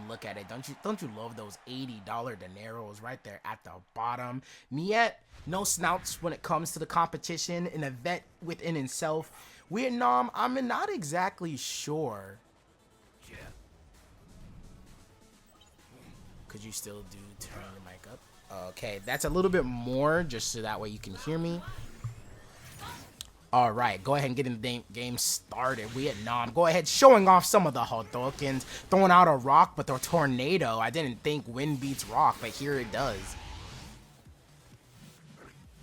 look at it. Don't you love those $80 dineros right there at the bottom? Niet, no snouts when it comes to the competition, an event within itself. Wiietnam, I'm not exactly sure. Could you still turn your mic up? Okay, that's a little bit more, just so that way you can hear me. All right, go ahead and get the game started. Wiietnam, go ahead, showing off some of the Hadokens, throwing out a rock, but the tornado. I didn't think wind beats rock, but here it does.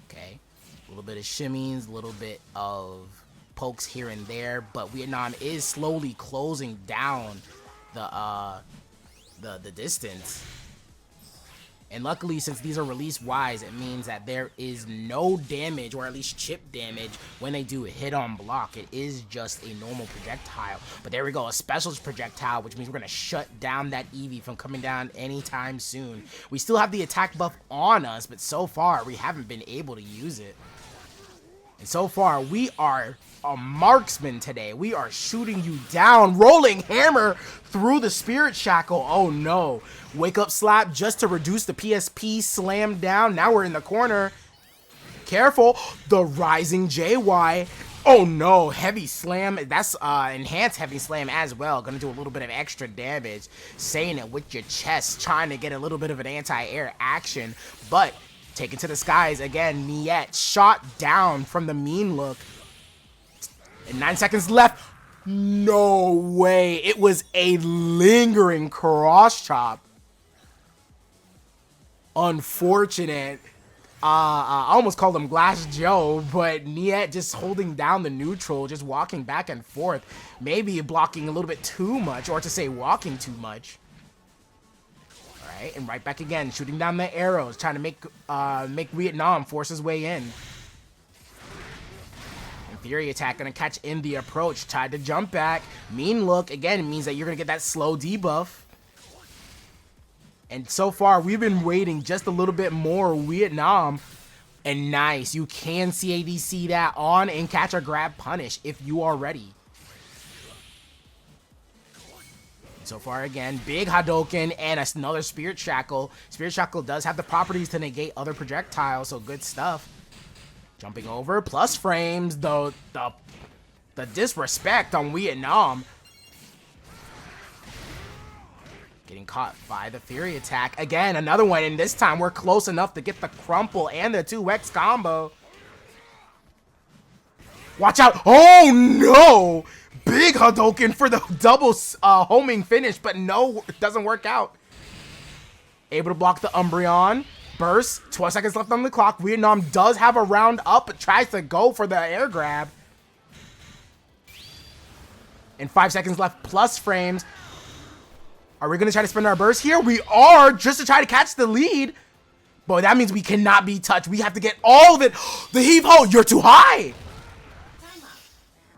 Okay, a little bit of shimmies, a little bit of pokes here and there, but Wiietnam is slowly closing down the distance. And luckily, since these are release-wise, it means that there is no damage, or at least chip damage, when they do hit on block. It is just a normal projectile. But there we go, a specialist projectile, which means we're going to shut down that Eevee from coming down anytime soon. We still have the attack buff on us, but so far, we haven't been able to use it. And so far, we are a marksman today. We are shooting you down, rolling hammer through the spirit shackle. Oh no. Wake up slap just to reduce the PSP slam down. Now we're in the corner. Careful. The rising JY. Oh no. Heavy slam. That's enhanced heavy slam as well. Gonna do a little bit of extra damage. Saying it with your chest. Trying to get a little bit of an anti-air action. But taken to the skies again. Niet shot down from the mean look. And 9 seconds left. No way. It was a lingering cross chop. Unfortunate. I almost called him Glass Joe, but Niet just holding down the neutral, just walking back and forth. Maybe blocking a little bit too much, or to say walking too much. Alright, and right back again, shooting down the arrows, trying to make Wiietnam force his way in. Fury attack gonna catch in the approach. Tried to jump back. Mean look again means that you're gonna get that slow debuff. And so far we've been waiting just a little bit more. Wiietnam, and nice. You can CADC that on and catch or grab punish if you are ready. So far again, big Hadouken and another Spirit Shackle. Spirit Shackle does have the properties to negate other projectiles, so good stuff. Jumping over, plus frames, the disrespect on Wiietnam. Getting caught by the Fury attack. Again, another one, and this time we're close enough to get the crumple and the 2x combo. Watch out. Oh no! Big Hadouken for the double homing finish, but no, it doesn't work out. Able to block the Umbreon. Burst, 12 seconds left on the clock. Wiietnam does have a round up, but tries to go for the air grab. And 5 seconds left, plus frames. Are we going to try to spin our burst here? We are, just to try to catch the lead. But that means we cannot be touched. We have to get all of it. The heave-ho, you're too high.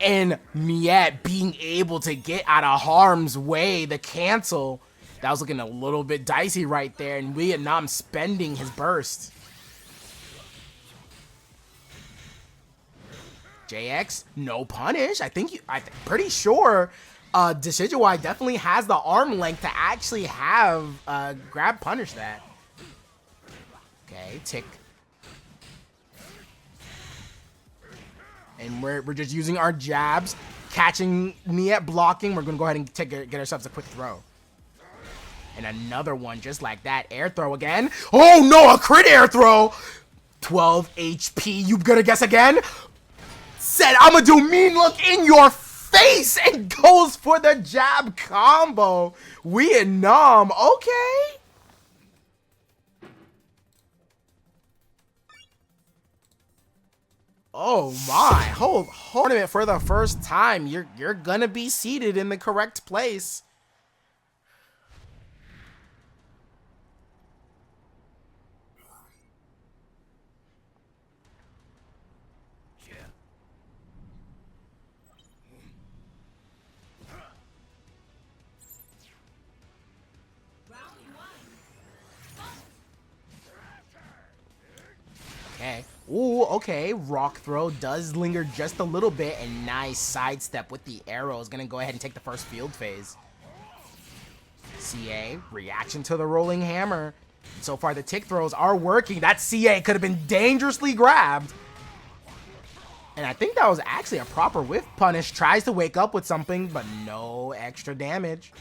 And Niet being able to get out of harm's way, the cancel. That was looking a little bit dicey right there, and Wiietnam spending his burst. JX, no punish. I'm pretty sure Decidueye definitely has the arm length to actually have grab punish that. Okay, tick. And we're just using our jabs, catching Niet blocking. We're gonna go ahead and get ourselves a quick throw. And another one just like that. Air throw again. Oh no, a crit air throw. 12 HP. You gonna guess again? Said I'm gonna do mean look in your face and goes for the jab combo. Wiietnam, okay. Oh my, hold a minute. For the first time, you're gonna be seated in the correct place. Okay. Ooh, okay. Rock throw does linger just a little bit, and nice sidestep with the arrow is gonna go ahead and take the first field phase. CA, reaction to the rolling hammer. So far, the tick throws are working. That CA could have been dangerously grabbed. And I think that was actually a proper whiff punish. Tries to wake up with something, but no extra damage.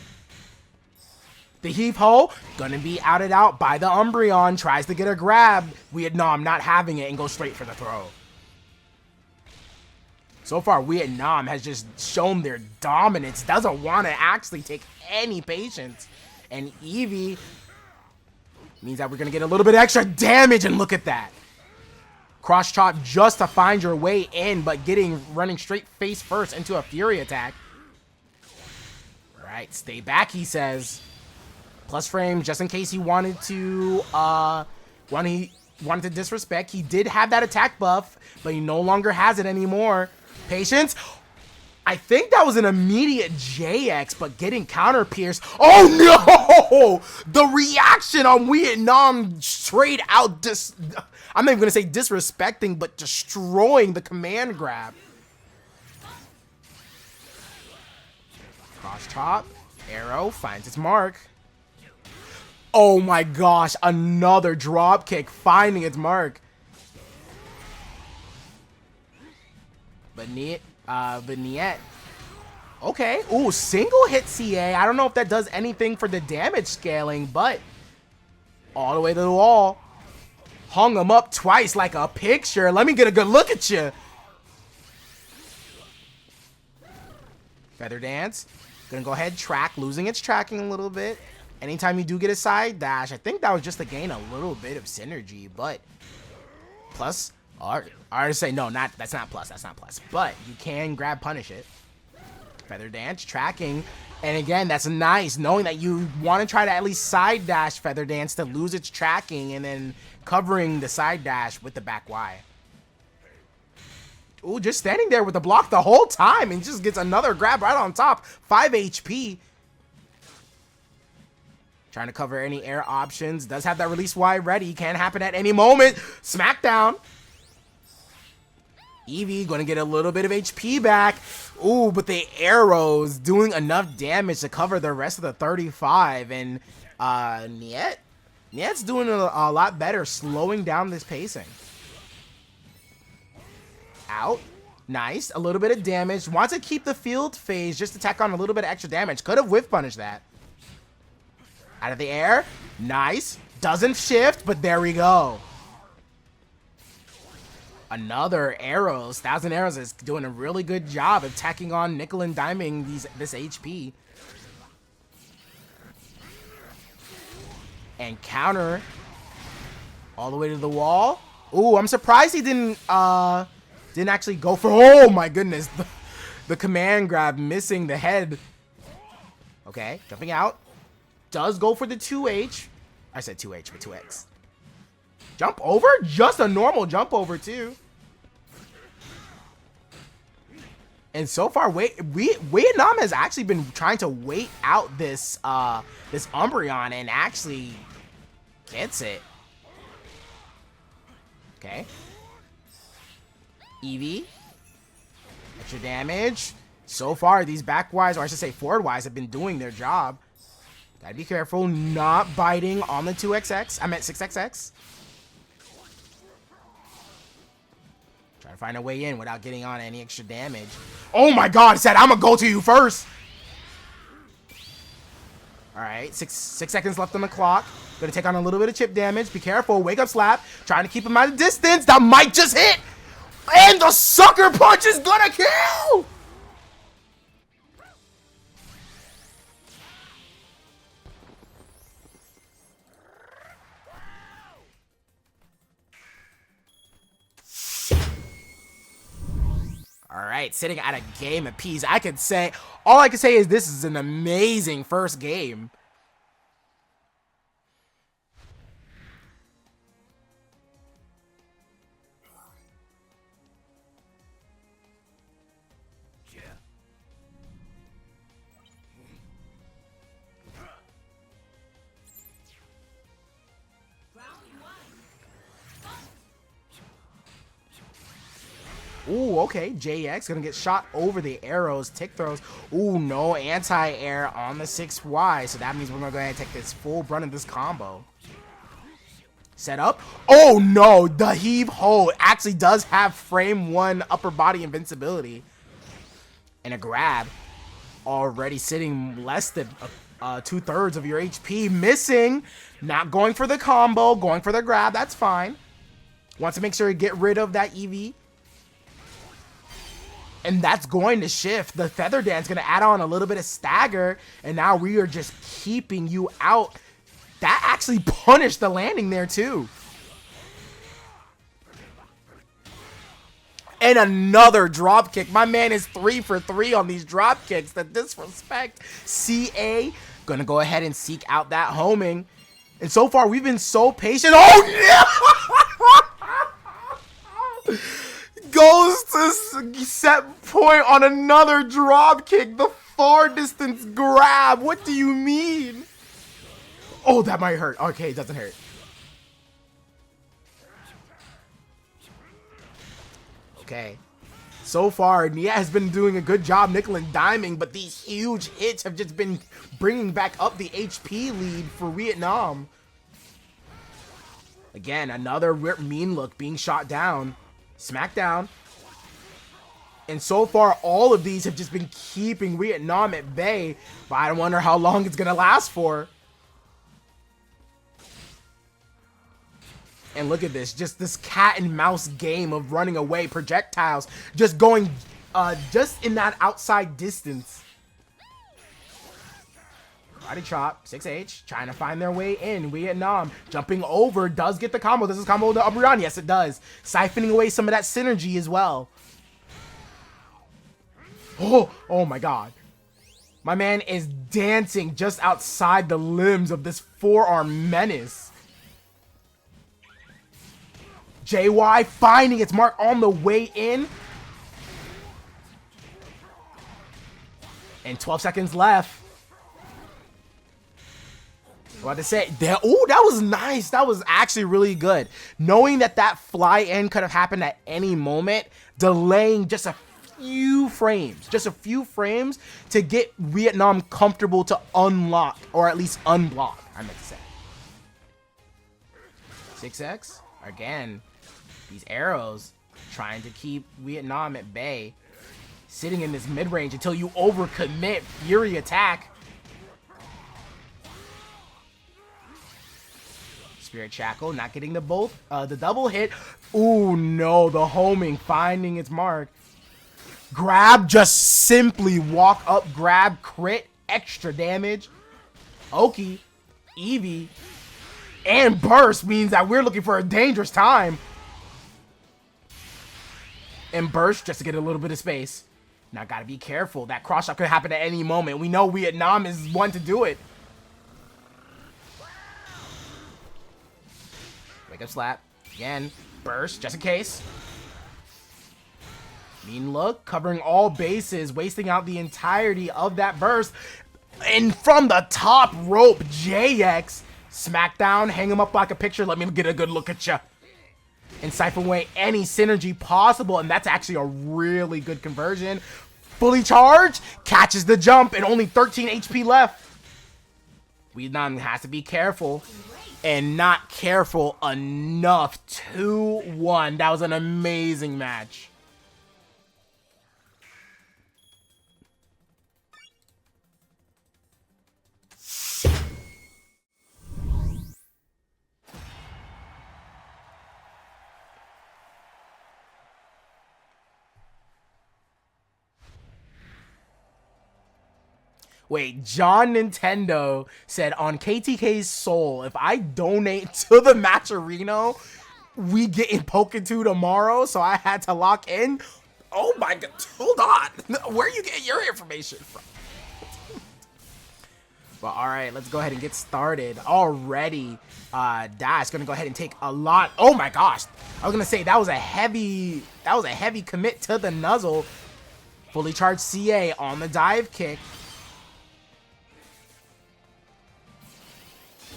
The heave-ho, gonna be outed out by the Umbreon. Tries to get a grab. Wiietnam not having it and goes straight for the throw. So far, Wiietnam has just shown their dominance. Doesn't want to actually take any patience. And Eevee means that we're going to get a little bit extra damage. And look at that. Cross chop just to find your way in, but running straight face first into a Fury attack. All right, stay back, he says. Plus frame, just in case he wanted to, wanted to disrespect. He did have that attack buff, but he no longer has it anymore. Patience. I think that was an immediate JX, but getting counter pierced. Oh no! The reaction on Wiietnam straight out I'm not even gonna say disrespecting, but destroying the command grab. Cross chop. Arrow finds its mark. Oh my gosh, another drop kick finding its mark. But Niet, okay. Ooh, single hit CA. I don't know if that does anything for the damage scaling, but all the way to the wall. Hung him up twice like a picture. Let me get a good look at you. Feather Dance. Gonna go ahead, track, losing its tracking a little bit. Anytime you do get a side dash, I think that was just to gain a little bit of synergy, but plus, I already say no, that's not plus, but you can grab punish it. Feather Dance, tracking, and again, that's nice, knowing that you want to try to at least side dash Feather Dance to lose its tracking, and then covering the side dash with the back Y. Ooh, just standing there with the block the whole time, and just gets another grab right on top, 5 HP. Trying to cover any air options, does have that release Y ready, can happen at any moment. Smackdown. Eevee gonna get a little bit of HP back. Ooh, but the arrows doing enough damage to cover the rest of the 35. And Niet's doing a lot better, slowing down this pacing. Out. Nice. A little bit of damage. Wants to keep the field phase just to tack on a little bit of extra damage. Could have whiff punished that. Out of the air. Nice. Doesn't shift, but there we go. Another arrows. 1,000 Arrows is doing a really good job of tacking on nickel and diming this HP. And counter all the way to the wall. Ooh, I'm surprised he didn't actually go for, oh my goodness, the command grab, missing the head. Okay, jumping out. Does go for the 2H. I said 2H, but 2X. Jump over? Just a normal jump over too. And so far, Wiietnam has actually been trying to wait out this this Umbreon and actually gets it. Okay. Eevee. Extra damage. So far, these back Ys, or I should say forward Ys, have been doing their job. Gotta be careful not biting on the 2XX. I meant 6XX. Try to find a way in without getting on any extra damage. Oh my god, it said I'm gonna go to you first. Alright, six seconds left on the clock. Gonna take on a little bit of chip damage. Be careful. Wake up slap. Trying to keep him at a distance. That might just hit. And the sucker punch is gonna kill. All right, sitting at a game apiece. All I can say is this is an amazing first game. Ooh, okay. JX gonna get shot over the arrows. Tick throws. Ooh, no anti-air on the 6Y. So that means we're gonna go ahead and take this full brunt of this combo. Set up. Oh no, the heave hold actually does have frame 1 upper body invincibility. And a grab. Already sitting less than 2/3 of your HP. Missing. Not going for the combo. Going for the grab. That's fine. Wants to make sure to get rid of that EV. And that's going to shift. The Feather Dance going to add on a little bit of stagger. And now we are just keeping you out. That actually punished the landing there too. And another drop kick. My man is 3 for 3 on these drop kicks. The disrespect. CA going to go ahead and seek out that homing. And so far we've been so patient. Oh no! Goes to set point on another drop kick. The far distance grab. What do you mean? Oh, that might hurt. Okay, it doesn't hurt. Okay. So far, Niet has been doing a good job nickel and diming, but these huge hits have just been bringing back up the HP lead for Wiietnam. Again, another mean look being shot down. Smackdown. And so far, all of these have just been keeping Wiietnam at bay, but I wonder how long it's going to last for. And look at this, just this cat and mouse game of running away, projectiles, just going just in that outside distance. Body chop, 6H, trying to find their way in. Wiietnam jumping over, does get the combo. Does this combo the Umbreon? Yes, it does. Siphoning away some of that synergy as well. Oh my god. My man is dancing just outside the limbs of this forearm menace. JY finding its mark on the way in. And 12 seconds left. What to say? Oh, that was nice. That was actually really good. Knowing that that fly in could have happened at any moment, delaying just a few frames, to get Wiietnam comfortable to unlock, or at least unblock, I meant to say. 6X, again, these arrows trying to keep Wiietnam at bay, sitting in this mid-range until you overcommit Fury attack. Spirit Shackle, not getting the double hit. Ooh, no, the homing, finding its mark. Grab, just simply walk up, grab, crit, extra damage. Oki, Eevee, and Burst means that we're looking for a dangerous time. And Burst just to get a little bit of space. Now gotta be careful. That cross shot could happen at any moment. We know Wiietnam is one to do it. Wake up slap. Again. Burst, just in case. Mean look, covering all bases, wasting out the entirety of that burst. And from the top rope, JX. Smackdown, hang him up like a picture. Let me get a good look at you. And siphon away any synergy possible. And that's actually a really good conversion. Fully charged, catches the jump, and only 13 HP left. Wiietnam has to be careful. And not careful enough. 2-1. That was an amazing match. Wait, John Nintendo said on KTK's soul, if I donate to the Matcherino, we get in Pokkén 2 tomorrow, so I had to lock in. Oh my god, hold on. Where are you getting your information from? But alright, let's go ahead and get started. Already, Dash gonna go ahead and take a lot. Oh my gosh. I was gonna say that was a heavy commit to the nuzzle. Fully charged CA on the dive kick.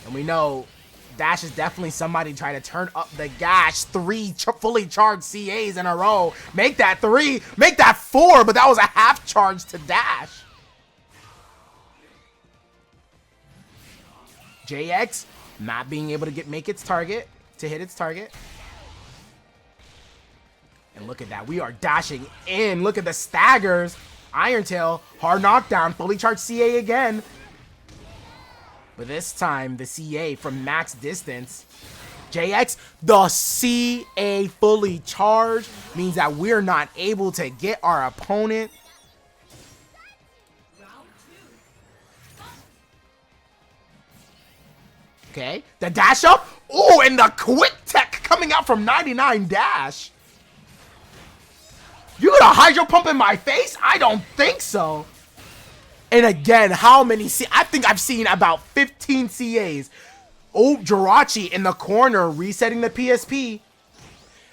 And we know Dash is definitely somebody trying to turn up the gas. 3 fully charged CAs in a row. Make that 3. Make that 4. But that was a half charge to Dash. JX not being able to make its target. To hit its target. And look at that. We are dashing in. Look at the staggers. Iron Tail. Hard knockdown. Fully charged CA again. But this time, the CA from max distance. JX, the CA fully charged means that we're not able to get our opponent. Okay, the dash up. Oh, and the quick tech coming out from 99 Dash. You gonna hydro pump in my face? I don't think so. And again, how many I think I've seen about 15 CAs. Oh, Jirachi in the corner, resetting the PSP.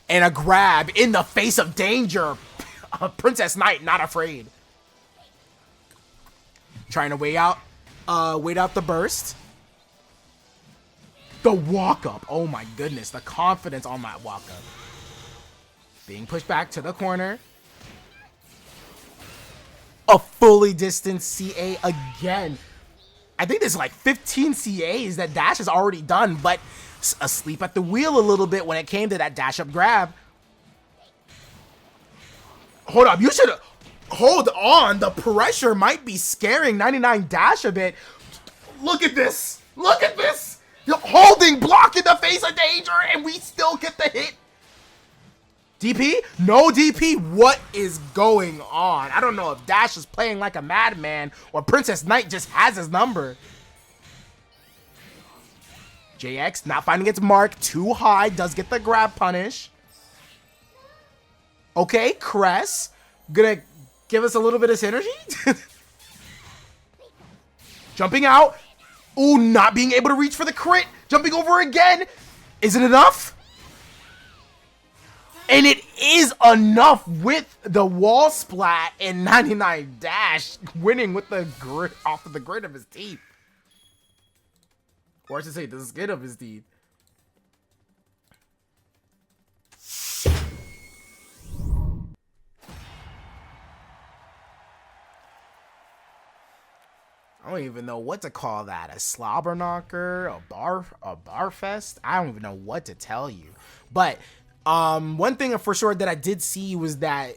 And a grab in the face of danger. PrincessKnight, not afraid. Trying to wait out the burst. The walk up. Oh my goodness, the confidence on that walk up. Being pushed back to the corner. A fully distanced CA again. I think there's like 15 CAs that Dash has already done, but asleep at the wheel a little bit when it came to that dash up grab. Hold up, you should hold on. The pressure might be scaring 99 Dash a bit. Look at this. Look at this. You're holding block in the face of danger and we still get the hit. DP? No DP? What is going on? I don't know if Dash is playing like a madman or PrincessKnight just has his number. JX not finding its mark. Too high. Does get the grab punish. Okay, Cress. Gonna give us a little bit of synergy. Jumping out. Ooh, not being able to reach for the crit. Jumping over again. Is it enough? And it is enough with the wall splat and 99 Dash winning with the grit off of the grit of his teeth. Or I should say the skin of his teeth. I don't even know what to call that. A slobber knocker, a bar fest. I don't even know what to tell you. But one thing for sure that I did see was that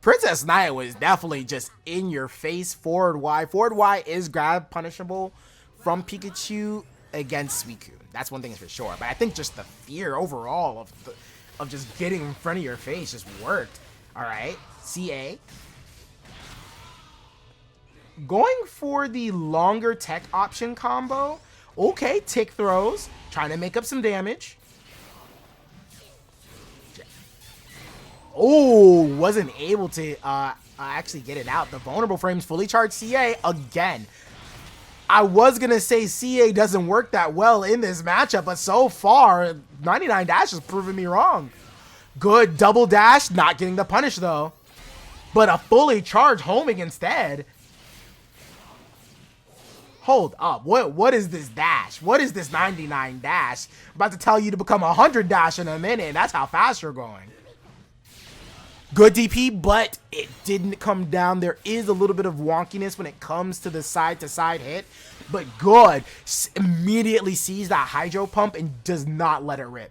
PrincessKnight was definitely just in your face forward Y. Forward Y is grab punishable from Pikachu against Suicune. That's one thing for sure. But I think just the fear overall of just getting in front of your face just worked. All right, CA. Going for the longer tech option combo. Okay, tick throws. Trying to make up some damage. Oh, wasn't able to actually get it out. The vulnerable frames fully charged CA again. I was going to say CA doesn't work that well in this matchup, but so far, 99 Dash has proven me wrong. Good double dash, not getting the punish though. But a fully charged homing instead. Hold up, what is this dash? What is this 99 Dash? I'm about to tell you to become 100 Dash in a minute, that's how fast you're going. Good DP, but it didn't come down. There is a little bit of wonkiness when it comes to the side-to-side hit, but good. Immediately sees that hydro pump and does not let it rip.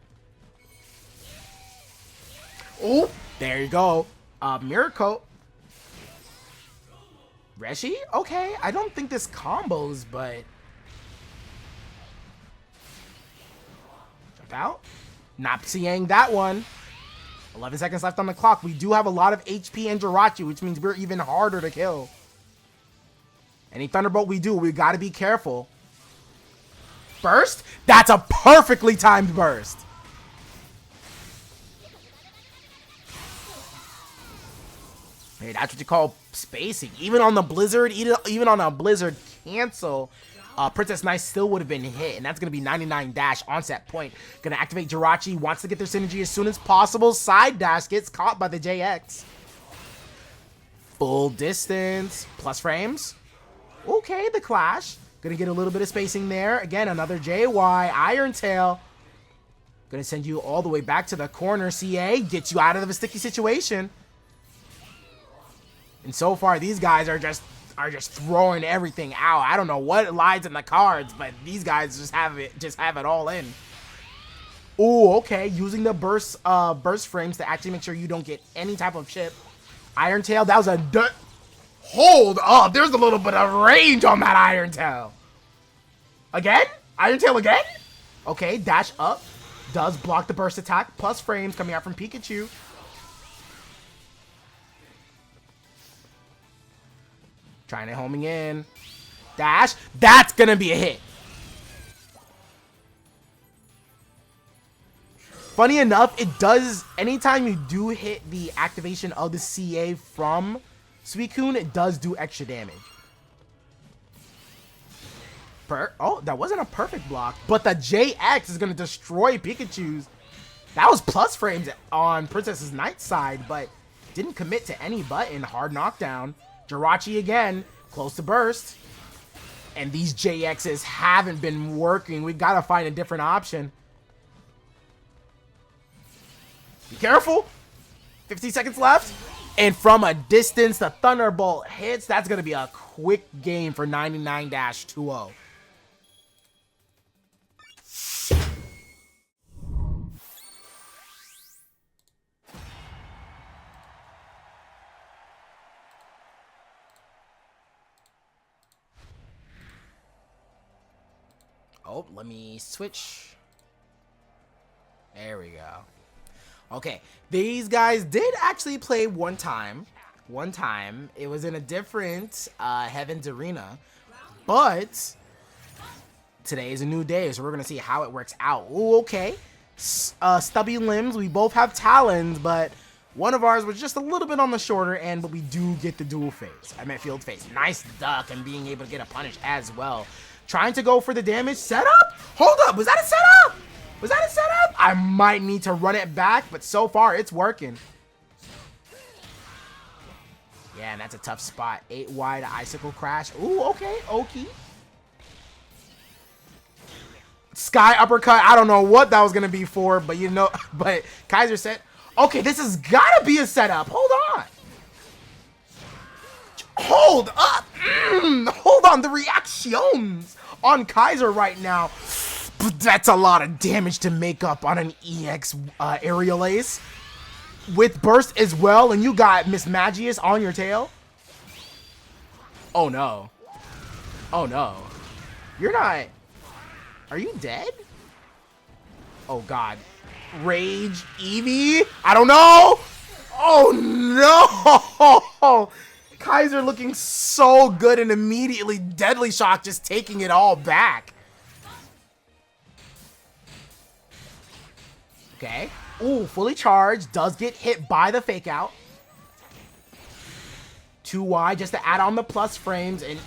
Oh, there you go. Mirror Coat. Reshi? Okay, I don't think this combos, but... Jump out. Not seeing that one. 11 seconds left on the clock. We do have a lot of HP in Jirachi, which means we're even harder to kill. Any Thunderbolt we do, we got to be careful. Burst? That's a perfectly timed burst. Hey, that's what you call spacing. Even on the Blizzard, even on a Blizzard cancel, PrincessKnight still would have been hit, and that's going to be 99 Dash on set point. Going to activate Jirachi, wants to get their synergy as soon as possible. Side dash gets caught by the JX. Full distance, plus frames. Okay, the clash. Gonna get a little bit of spacing there. Again, another JY. Iron Tail. Gonna send you all the way back to the corner. CA, get you out of a sticky situation. And so far, these guys are just throwing everything out. I don't know what lies in the cards, but these guys just have it all in. Ooh, okay. Using the burst frames to actually make sure you don't get any type of chip. Iron Tail, that was a hold up. There's a little bit of range on that Iron Tail. Again? Iron Tail again? Okay, dash up. Does block the burst attack. Plus frames coming out from Pikachu. Trying it homing in. Dash. That's gonna be a hit. Funny enough, it does, anytime you do hit the activation of the CA from Suicune, it does do extra damage. Oh, that wasn't a perfect block, but the JX is going to destroy Pikachu's. That was plus frames on PrincessKnight's side, but didn't commit to any button. Hard knockdown. Jirachi again, close to burst. And these JXs haven't been working. We've got to find a different option. Be careful. 50 seconds left. And from a distance, the Thunderbolt hits. That's going to be a quick game for 99-20. Oh, let me switch. There we go. Okay, these guys did actually play one time. It was in a different Heaven's Arena. But today is a new day, so we're going to see how it works out. Ooh, okay. Stubby limbs. We both have talons, but one of ours was just a little bit on the shorter end, but we do get the dual phase. I meant field phase. Nice duck and being able to get a punish as well. Trying to go for the damage setup? Hold up, was that a setup? Was that a setup? I might need to run it back, but so far it's working. Yeah, and that's a tough spot. 8 wide Icicle Crash. Ooh, okay, Oki. Sky Uppercut. I don't know what that was going to be for, but you know, but Kaiser said, okay, this has got to be a setup. Hold on. Hold up. Hold on. The reactions on Kaiser right now. That's a lot of damage to make up on an EX Aerial Ace. With burst as well, and you got Miss Magius on your tail. Oh no. Oh no. You're not. Are you dead? Oh god. Rage Eevee? I don't know. Oh no. Kaiser looking so good and immediately DeadlyShoc just taking it all back. Okay. Ooh, fully charged. Does get hit by the fake out. 2 wide just to add on the plus frames, and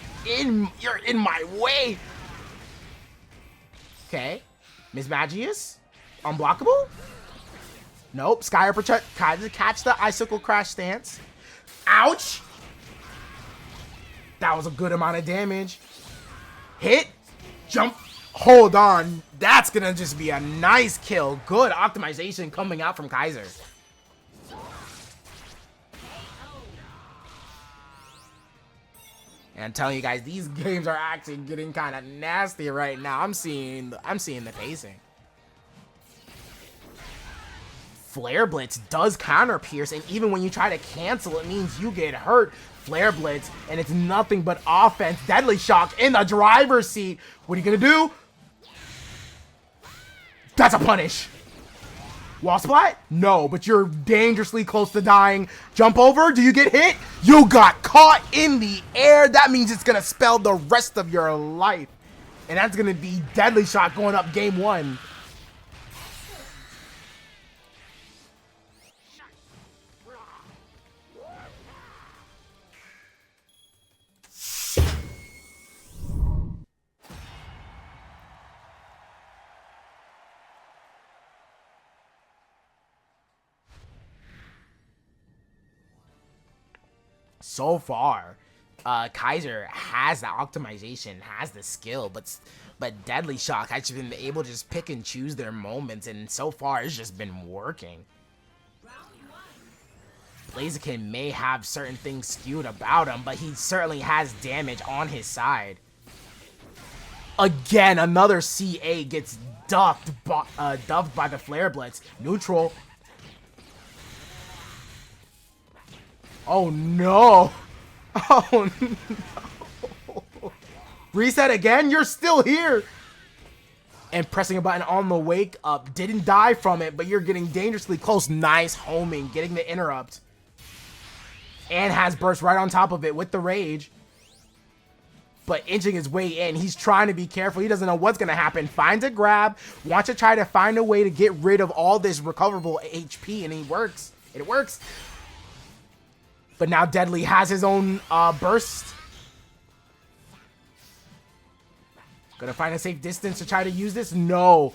you're in my way. Okay. Miss Magius. Unblockable? Nope. Sky Uppercut. Catch the Icicle Crash stance. Ouch. That was a good amount of damage. Hit. Jump. Hold on. That's going to just be a nice kill. Good optimization coming out from Kaiser. And I'm telling you guys, these games are actually getting kind of nasty right now. I'm seeing the pacing. Flare Blitz does counter pierce, and even when you try to cancel, it means you get hurt. Flare Blitz, and it's nothing but offense. DeadlyShoc in the driver's seat. What are you gonna do? That's a punish. Wall splat? No, but you're dangerously close to dying. Jump over? Do you get hit? You got caught in the air. That means it's gonna spell the rest of your life. And that's gonna be DeadlyShoc going up game 1. So far, Kaiser has the optimization, has the skill, but DeadlyShoc has been able to just pick and choose their moments, and so far it's just been working. Blaziken may have certain things skewed about him, but he certainly has damage on his side. Again, another CA gets duffed by the Flare Blitz. Neutral. Oh no! Oh no! Reset again? You're still here! And pressing a button on the wake up. Didn't die from it, but you're getting dangerously close. Nice homing, getting the interrupt. And has burst right on top of it with the rage. But inching his way in. He's trying to be careful. He doesn't know what's going to happen. Finds a grab. Wants to try to find a way to get rid of all this recoverable HP. And it works. It works. But now Deadly has his own burst. Gonna find a safe distance to try to use this? No.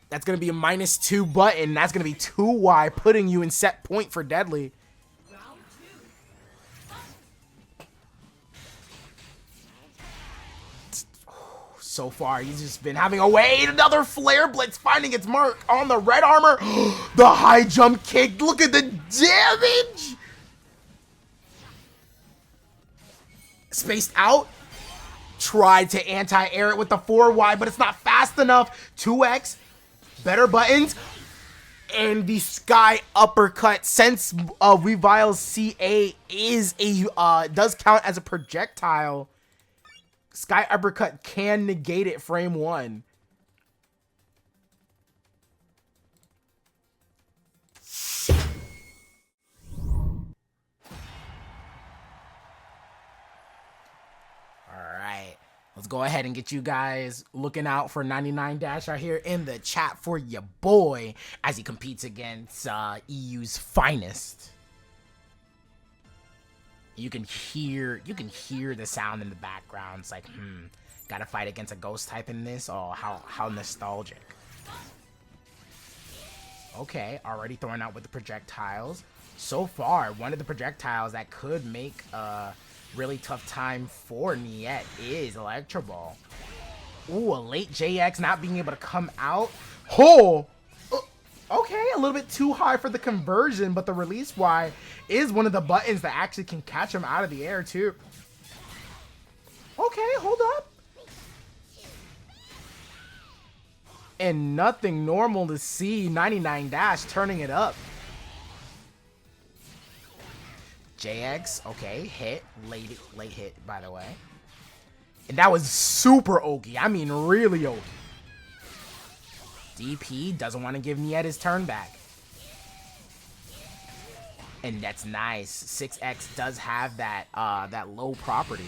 That's gonna be a -2 button. That's gonna be 2Y, putting you in set point for Deadly. So far, he's just been having a wait. Another Flare Blitz finding its mark on the red armor. The high jump kick. Look at the damage. Spaced out. Tried to anti-air it with the 4Y, but it's not fast enough. 2X. Better buttons. And the Sky Uppercut, since Weavile's CA is does count as a projectile, Sky Uppercut can negate it frame 1. Alright, let's go ahead and get you guys looking out for 99 Dash out here in the chat for your boy as he competes against EU's finest. You can hear the sound in the background. It's like, gotta fight against a ghost type in this. Oh, how nostalgic. Okay, already throwing out with the projectiles. So far, one of the projectiles that could make a really tough time for Niet is Electro Ball. Ooh, a late JX not being able to come out. Oh! Okay, a little bit too high for the conversion, but the release Y is one of the buttons that actually can catch him out of the air, too. Okay, hold up. And nothing normal to see. 99 Dash turning it up. JX, okay, hit. Late hit, by the way. And that was super okie. I mean, really okie. DP doesn't want to give Niet his turn back. And that's nice. 6X does have that that low property.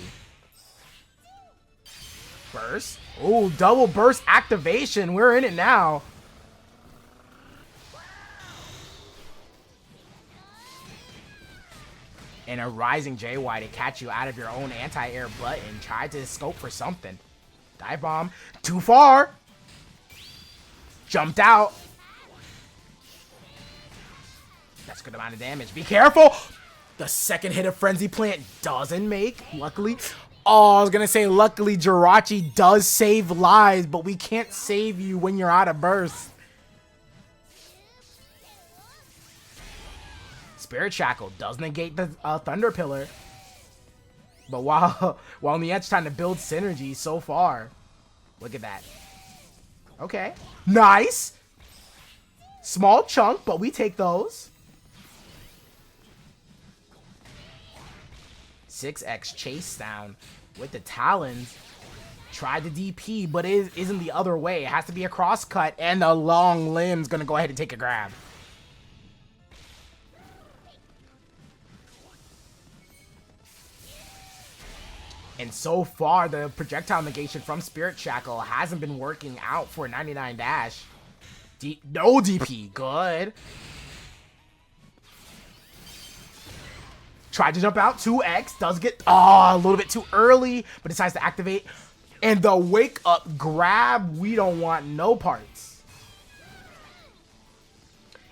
Burst. Oh, double burst activation. We're in it now. And a rising JY to catch you out of your own anti-air button. Tried to scope for something. Dive bomb. Too far. Jumped out. That's a good amount of damage. Be careful. The second hit of Frenzy Plant doesn't make. Luckily. Oh, I was going to say, luckily, Jirachi does save lives, but we can't save you when you're out of burst. Spirit Shackle does negate the Thunder Pillar. But while Niet's trying to build synergy so far. Look at that. Okay. Nice. Small chunk, but we take those. 6X chase down with the Talons. Tried the DP, but it isn't the other way. It has to be a cross cut, and the long limb's going to go ahead and take a grab. And so far, the projectile negation from Spirit Shackle hasn't been working out for 99 Dash. No DP. Good. Tried to jump out. 2X. Does get a little bit too early, but decides to activate. And the wake up grab, we don't want no parts.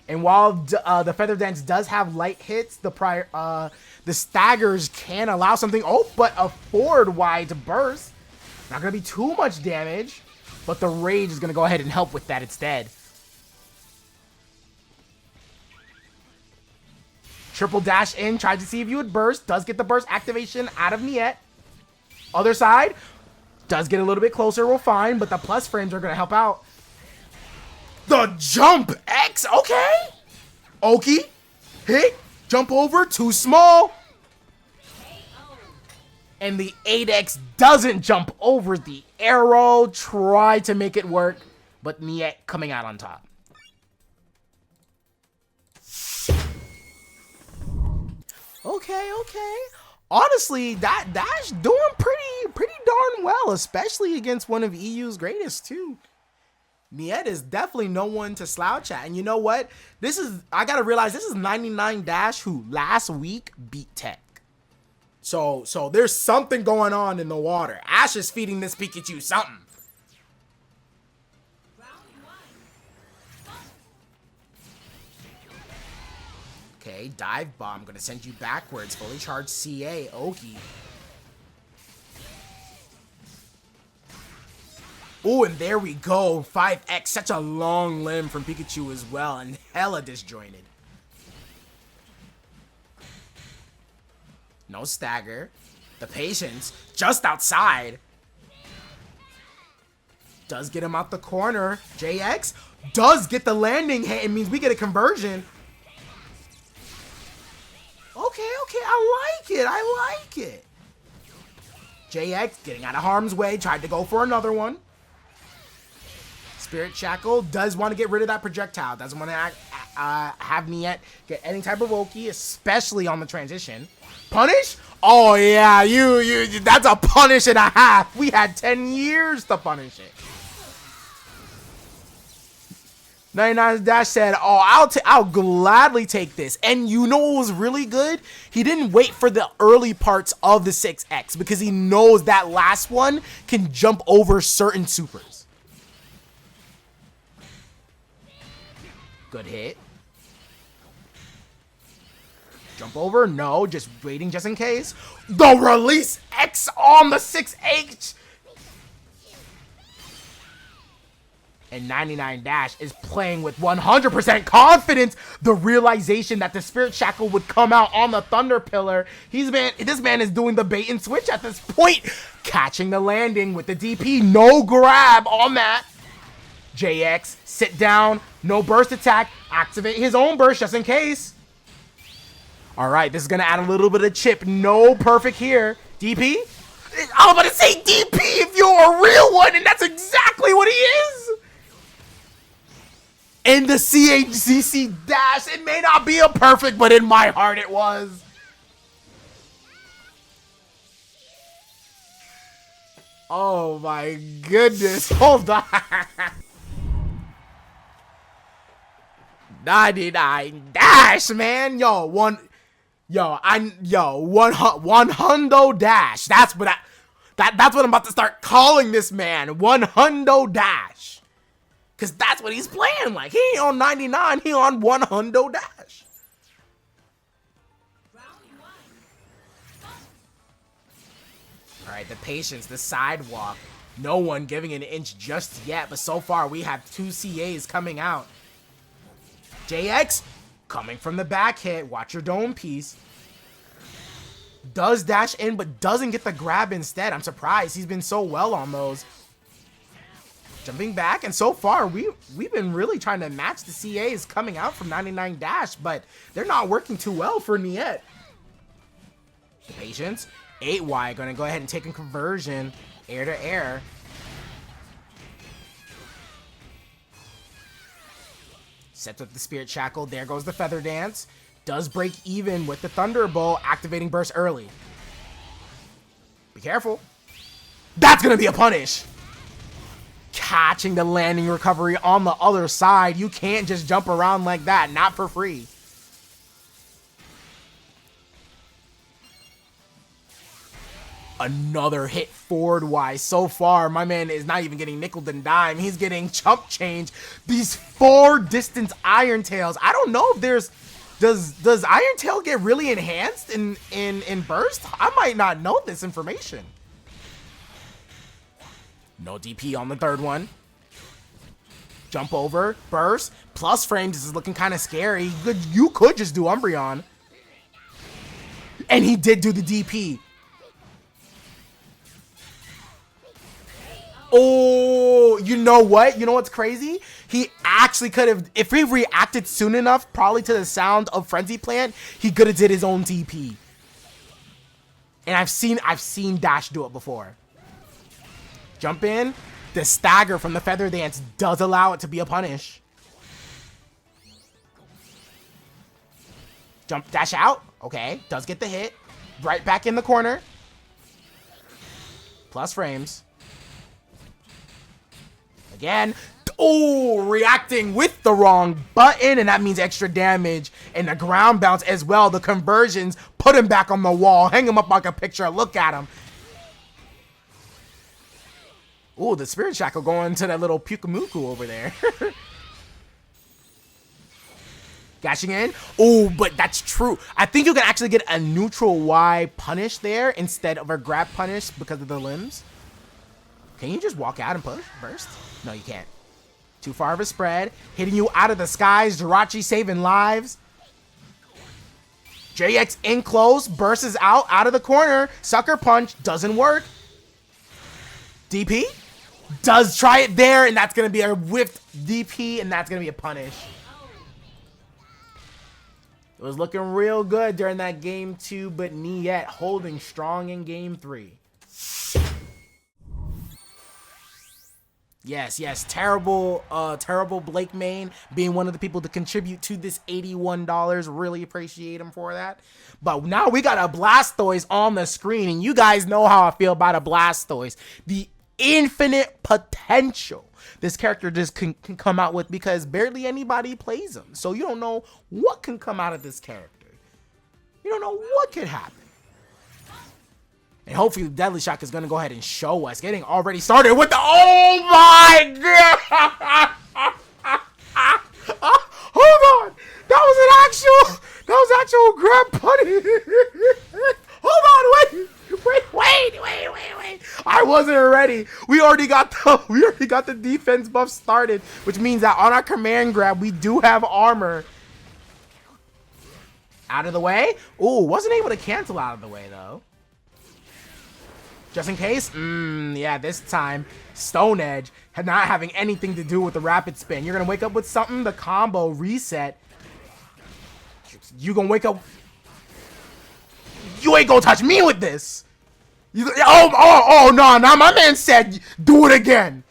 And while the Feather Dance does have light hits, the The staggers can allow something. Oh, but a forward wide burst. Not going to be too much damage, but the rage is going to go ahead and help with that instead. Triple dash in, tried to see if you would burst. Does get the burst activation out of Niet. Other side, does get a little bit closer, we're fine, but the plus frames are going to help out. The jump X, okay. Oki, hit, jump over, too small. And the 8X doesn't jump over the arrow. Try to make it work, but Niet coming out on top. Okay. Honestly, that Dash doing pretty darn well, especially against one of EU's greatest too. Niet is definitely no one to slouch at. And you know what? I gotta realize this is 99 Dash who last week beat Tech. So there's something going on in the water. Ash is feeding this Pikachu something. Okay, dive bomb. Gonna send you backwards. Fully charged CA. Oki. Oh, and there we go. 5X. Such a long limb from Pikachu as well. And hella disjointed. No stagger. The patience. Just outside. Does get him out the corner. JX does get the landing hit. It means we get a conversion. Okay, I like it. JX getting out of harm's way, tried to go for another one. Spirit Shackle does want to get rid of that projectile. Doesn't want to have Niet get any type of Oki, especially on the transition. Punish? Oh yeah, that's a punish and a half. We had 10 years to punish it. 99 Dash said, oh, I'll gladly take this. And you know what was really good? He didn't wait for the early parts of the 6X because he knows that last one can jump over certain supers. Good hit. Jump over? No, just waiting just in case. The release X on the 6H. And 99 Dash is playing with 100% confidence. The realization that the Spirit Shackle would come out on the Thunder Pillar. This man is doing the bait and switch at this point. Catching the landing with the DP. No grab on that. JX, sit down. No burst attack. Activate his own burst just in case. All right, this is going to add a little bit of chip. No perfect here. DP? I'm about to say DP if you're a real one, and that's exactly what he is. And the CHCC dash, it may not be a perfect, but in my heart it was. Oh my goodness, hold on. 99 Dash, man. One hundo dash. That's what I'm about to start calling this man. One hundo dash. Cause that's what he's playing like. He ain't on 99, he on one hundo dash. Alright, the patience, the sidewalk. No one giving an inch just yet, but so far we have 2 CAs coming out. JX coming from the back hit. Watch your dome piece. Does dash in, but doesn't get the grab instead. I'm surprised. He's been so well on those. Jumping back, and so far we've been really trying to match the CAs coming out from 99 Dash, but they're not working too well for Niet. The patience. 8Y gonna go ahead and take a conversion. Air to air. Sets up the Spirit Shackle. There goes the Feather Dance. Does break even with the Thunderbolt, activating burst early. Be careful. That's gonna be a punish. Catching the landing recovery on the other side. You can't just jump around like that. Not for free. Another hit forward-wise. So far, my man is not even getting nickel and dime. He's getting chump change. These 4 distance Iron Tails. I don't know if there's Does Iron Tail get really enhanced in burst? I might not know this information. No DP on the third one. Jump over, burst, plus frames. This is looking kind of scary. You could just do Umbreon. And he did do the DP. Oh, you know what? You know what's crazy? He actually could have, if he reacted soon enough, probably to the sound of Frenzy Plant, he could have did his own DP. And I've seen Dash do it before. Jump in. The stagger from the Feather Dance does allow it to be a punish. Jump dash out. Okay, does get the hit. Right back in the corner. Plus frames. Again. Oh, reacting with the wrong button, and that means extra damage. And the ground bounce as well. The conversions put him back on the wall. Hang him up like a picture. Look at him. Ooh, the Spirit Shackle going to that little Pukamuku over there. Gashing in. Oh, but that's true. I think you can actually get a neutral Y punish there instead of a grab punish because of the limbs. Can you just walk out and push? Burst? No, you can't. Too far of a spread. Hitting you out of the skies. Jirachi saving lives. JX in close. Burst is out of the corner. Sucker Punch doesn't work. DP? Does try it there, and that's going to be a whiffed DP, and that's going to be a punish. It was looking real good during that game 2, but Niet holding strong in game 3. Yes, terrible Blake Main being one of the people to contribute to this $81. Really appreciate him for that. But now we got a Blastoise on the screen, and you guys know how I feel about a Blastoise. The infinite potential this character just can come out with because barely anybody plays him. So you don't know what can come out of this character. You don't know what could happen. And hopefully DeadlyShoc is going to go ahead and show us. Getting already started with the... Oh my god! Hold on! That was actual grab putty. Hold on, wait! I wasn't ready. We already got the defense buff started, which means that on our command grab, we do have armor. Out of the way. Ooh, wasn't able to cancel out of the way though. Just in case. Yeah, this time Stone Edge had not having anything to do with the rapid spin. You're gonna wake up with something. The combo reset. You gonna wake up. You ain't gonna touch me with this. Oh no, my man said do it again.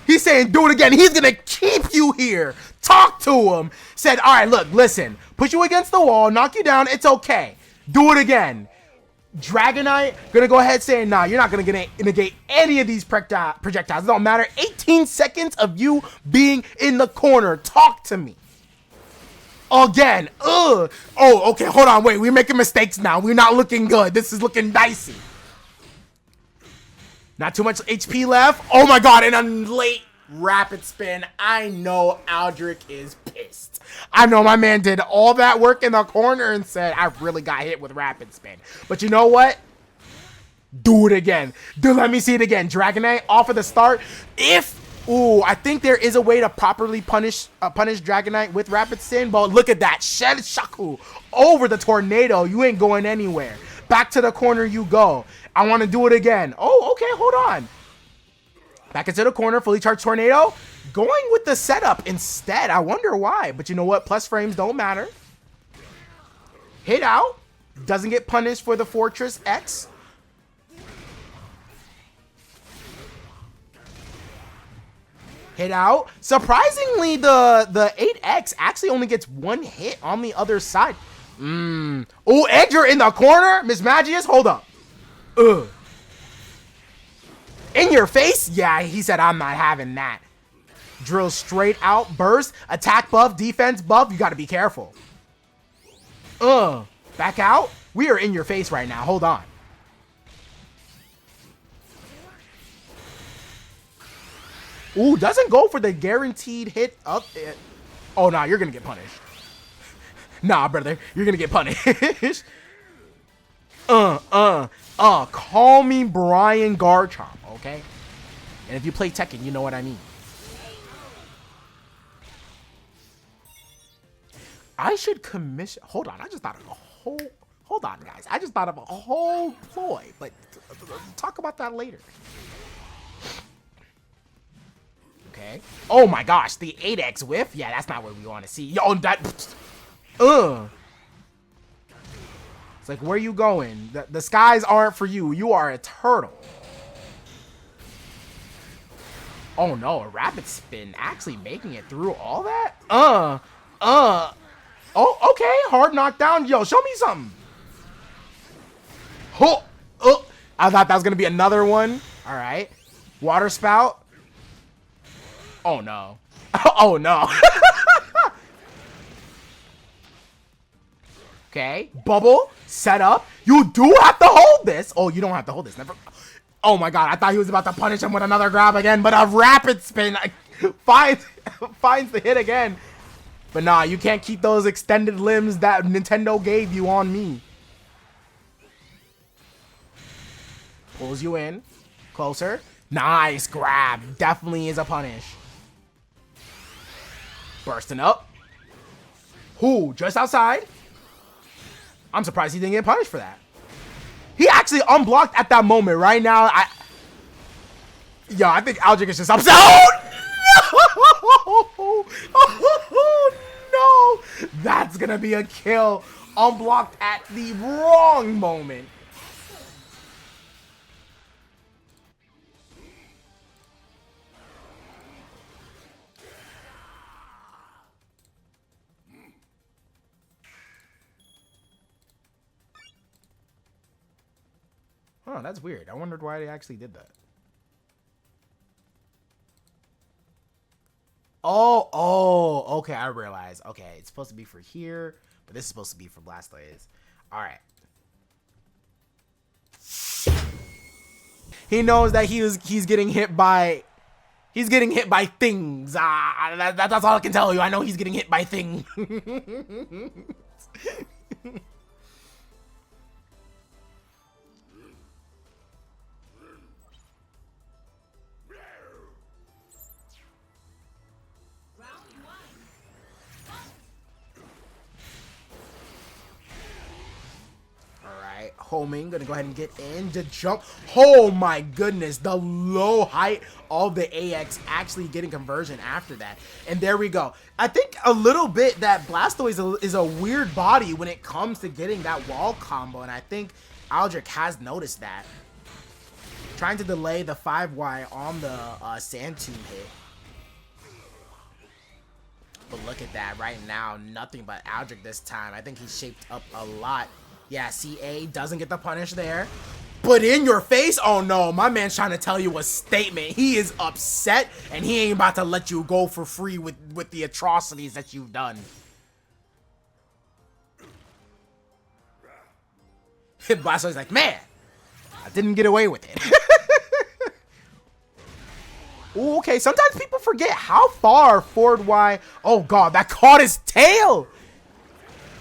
He's saying do it again. He's gonna keep you here. Talk to him. Said, all right, look, listen. Push you against the wall, knock you down. It's okay. Do it again. Dragonite gonna go ahead saying, nah, you're not gonna negate any of these projectiles. It don't matter. 18 seconds of you being in the corner. Talk to me. Again. Oh, okay, hold on, wait. We're making mistakes now. We're not looking good. This is looking dicey. Not too much HP left. Oh my god, and a late rapid spin. I know Aldrake is pissed. I know my man did all that work in the corner and said, I really got hit with rapid spin. But you know what? Do it again. Let me see it again. Dragonite off of the start. Ooh, I think there is a way to properly punish Dragonite with rapid spin. But look at that. Shed Shaku over the tornado. You ain't going anywhere. Back to the corner you go. I want to do it again. Oh, okay, hold on. Back into the corner, fully charged tornado. Going with the setup instead. I wonder why. But you know what? Plus frames don't matter. Hit out. Doesn't get punished for the Fortress X. Hit out. Surprisingly, the 8X actually only gets one hit on the other side. Oh, Edgar in the corner. Miss Magius, hold up. In your face? Yeah, he said, I'm not having that. Drill straight out. Burst. Attack buff. Defense buff. You got to be careful. Back out. We are in your face right now. Hold on. Ooh, doesn't go for the guaranteed hit up it. Oh, no, you're going to get punished. Nah, brother, you're gonna get punished. Call me Brian Garchomp, okay? And if you play Tekken, you know what I mean. I should commission. Hold on, I just thought of a whole. Hold on, guys. I just thought of a whole ploy, but talk about that later. Okay. Oh my gosh, the 8x whiff. Yeah, that's not what we want to see. Yo, that. It's like, where you going? The skies aren't for you. You are a turtle. Oh no, a rapid spin actually making it through all that? Oh, okay. Hard knockdown. Yo, show me something. Oh, I thought that was going to be another one. All right. Water spout. Oh no. Oh no. Okay. Bubble. Set up. You do have to hold this. Oh, you don't have to hold this. Never. Oh my god. I thought he was about to punish him with another grab again, but a rapid spin finds the hit again. But nah, you can't keep those extended limbs that Nintendo gave you on me. Pulls you in. Closer. Nice grab. Definitely is a punish. Bursting up. Who? Just outside? I'm surprised he didn't get punished for that. He actually unblocked at that moment. Right now, I think Aldrake is just upset. Oh, no! Oh, no! That's gonna be a kill. Unblocked at the wrong moment. Oh, that's weird. I wondered why they actually did that. Oh, okay, I realize. Okay, it's supposed to be for here, but this is supposed to be for Blastoise. All right. He knows that he's getting hit by things. That's all I can tell you. I know he's getting hit by things. Homing, gonna go ahead and get in to jump. Oh my goodness, the low height of the AX actually getting conversion after that. And there we go. I think a little bit that Blastoise is a weird body when it comes to getting that wall combo, and I think Aldrake has noticed that. Trying to delay the 5Y on the Sand Tomb hit. But look at that right now, nothing but Aldrake this time. I think he's shaped up a lot. Yeah, CA doesn't get the punish there. But in your face, oh no, my man's trying to tell you a statement. He is upset, and he ain't about to let you go for free with the atrocities that you've done. Blastoise's like, man, I didn't get away with it. Ooh, okay, sometimes people forget how far forward Y. Oh god, that caught his tail.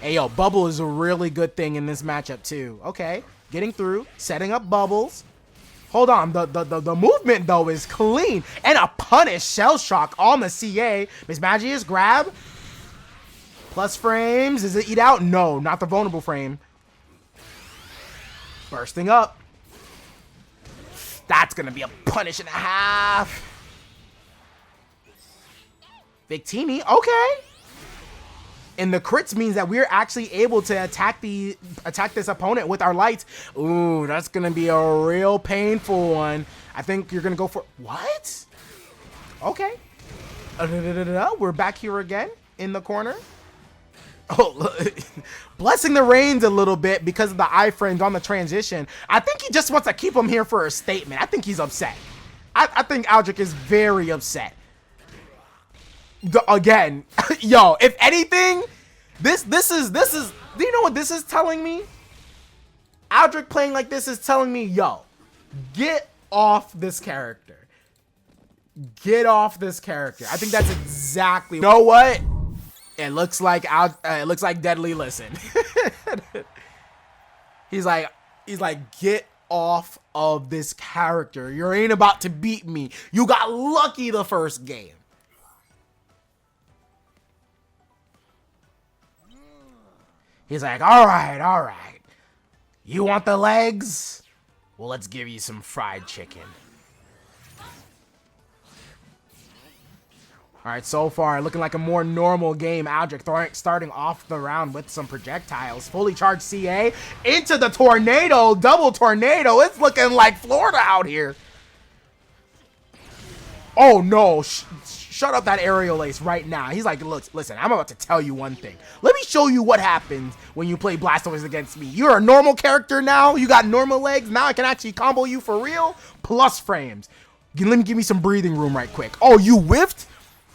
Hey, yo, Bubble is a really good thing in this matchup, too. Okay, getting through, setting up bubbles. Hold on, the movement, though, is clean. And a punish Shell Shock on the CA. Miss Magius, grab. Plus frames. Is it eat out? No, not the vulnerable frame. Bursting up. That's going to be a punish and a half. Victini, okay. And the crits means that we're actually able to attack this opponent with our lights. Ooh, that's gonna be a real painful one. I think you're gonna go for what? Okay. We're back here again in the corner. Oh, blessing the reins a little bit because of the iframes on the transition. I think he just wants to keep him here for a statement. I think he's upset. I think Aldrake is very upset. Again, yo, if anything, this is, do you know what this is telling me? Aldrake playing like this is telling me, yo, get off this character. Get off this character. I think that's exactly, you know what? It looks like Deadly listen. He's like, get off of this character. You ain't about to beat me. You got lucky the first game. He's like, all right. You want the legs? Well, let's give you some fried chicken. All right, so far, looking like a more normal game. Aldrake starting off the round with some projectiles. Fully charged CA into the tornado. Double tornado. It's looking like Florida out here. Oh, no. Shut up that aerial ace right now. He's like, look, listen, I'm about to tell you one thing. Let me show you what happens when you play Blastoise against me. You're a normal character now. You got normal legs. Now I can actually combo you for real. Plus frames. Let me give me some breathing room right quick. Oh, you whiffed?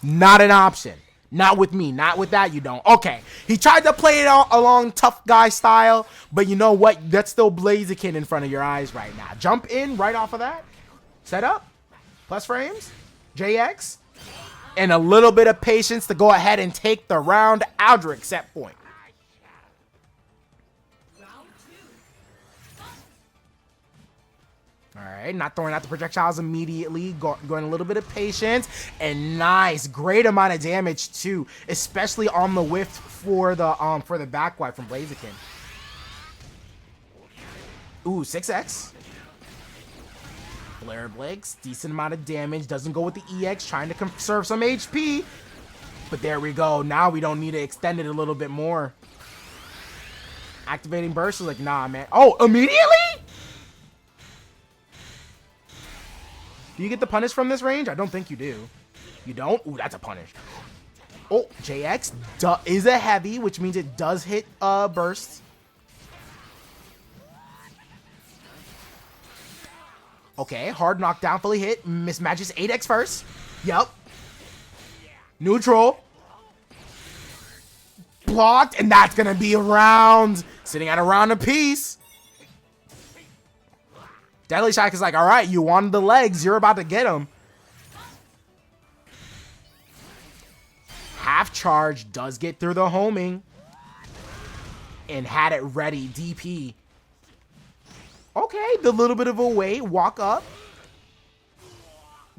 Not an option. Not with me. Not with that, you don't. Okay. He tried to play it along tough guy style, but you know what? That's still Blaziken in front of your eyes right now. Jump in right off of that. Set up. Plus frames. JX. And a little bit of patience to go ahead and take the round. Aldrake set point. All right, not throwing out the projectiles immediately. Going a little bit of patience. And nice. Great amount of damage, too. Especially on the whiff for the back wipe from Blaziken. Ooh, 6x. Flare Blakes. Decent amount of damage. Doesn't go with the EX. Trying to conserve some HP. But there we go. Now we don't need to extend it a little bit more. Activating burst is like, nah, man. Oh, immediately? Do you get the punish from this range? I don't think you do. You don't? Ooh, that's a punish. Oh, JX is a heavy, which means it does hit burst. Okay, hard knockdown, fully hit. Mismatches 8x first. Yep. Neutral. Blocked, and that's going to be a round. Sitting at a round apiece. DeadlyShoc is like, all right, you wanted the legs. You're about to get them. Half charge does get through the homing. And had it ready. DP. Okay, the little bit of a wait. Walk up.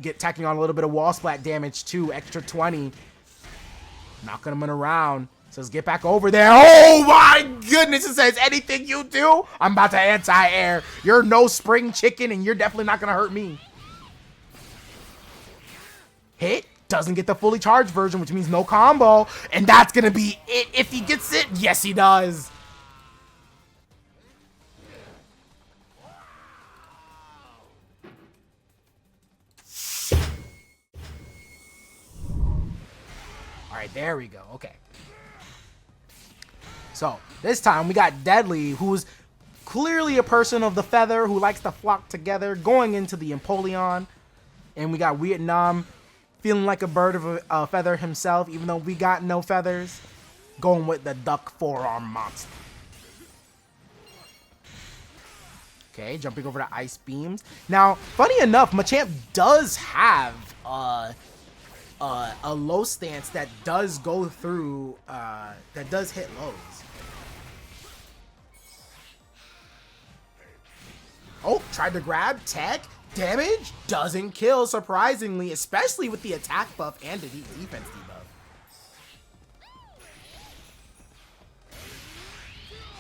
Get tacking on a little bit of wall splat damage too. Extra 20. Knocking him around. Says, get back over there. Oh my goodness. It says, anything you do, I'm about to anti-air. You're no spring chicken, and you're definitely not going to hurt me. Hit. Doesn't get the fully charged version, which means no combo. And that's going to be it. If he gets it, yes, he does. All right, there we go. Okay. So, this time we got Deadly, who's clearly a person of the feather who likes to flock together, going into the Empoleon. And we got Wiietnam, feeling like a bird of a feather himself, even though we got no feathers, going with the duck forearm monster. Okay, jumping over to Ice Beams. Now, funny enough, Machamp does have a low stance that does go through, that does hit lows. Oh, tried to grab, tech, damage, doesn't kill, surprisingly, especially with the attack buff and the defense debuff.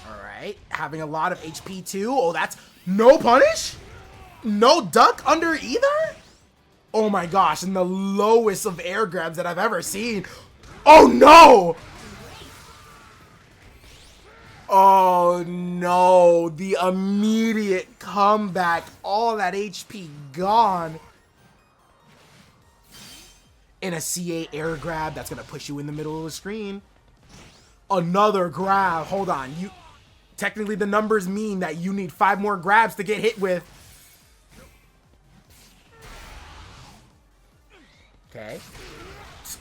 Alright, having a lot of HP too. Oh, that's no punish? No duck under either? Oh my gosh, and the lowest of air grabs that I've ever seen. Oh no! Oh no, the immediate comeback, all that HP gone. In a CA air grab, that's gonna push you in the middle of the screen. Another grab, hold on. Technically the numbers mean that you need 5 more grabs to get hit with. Okay.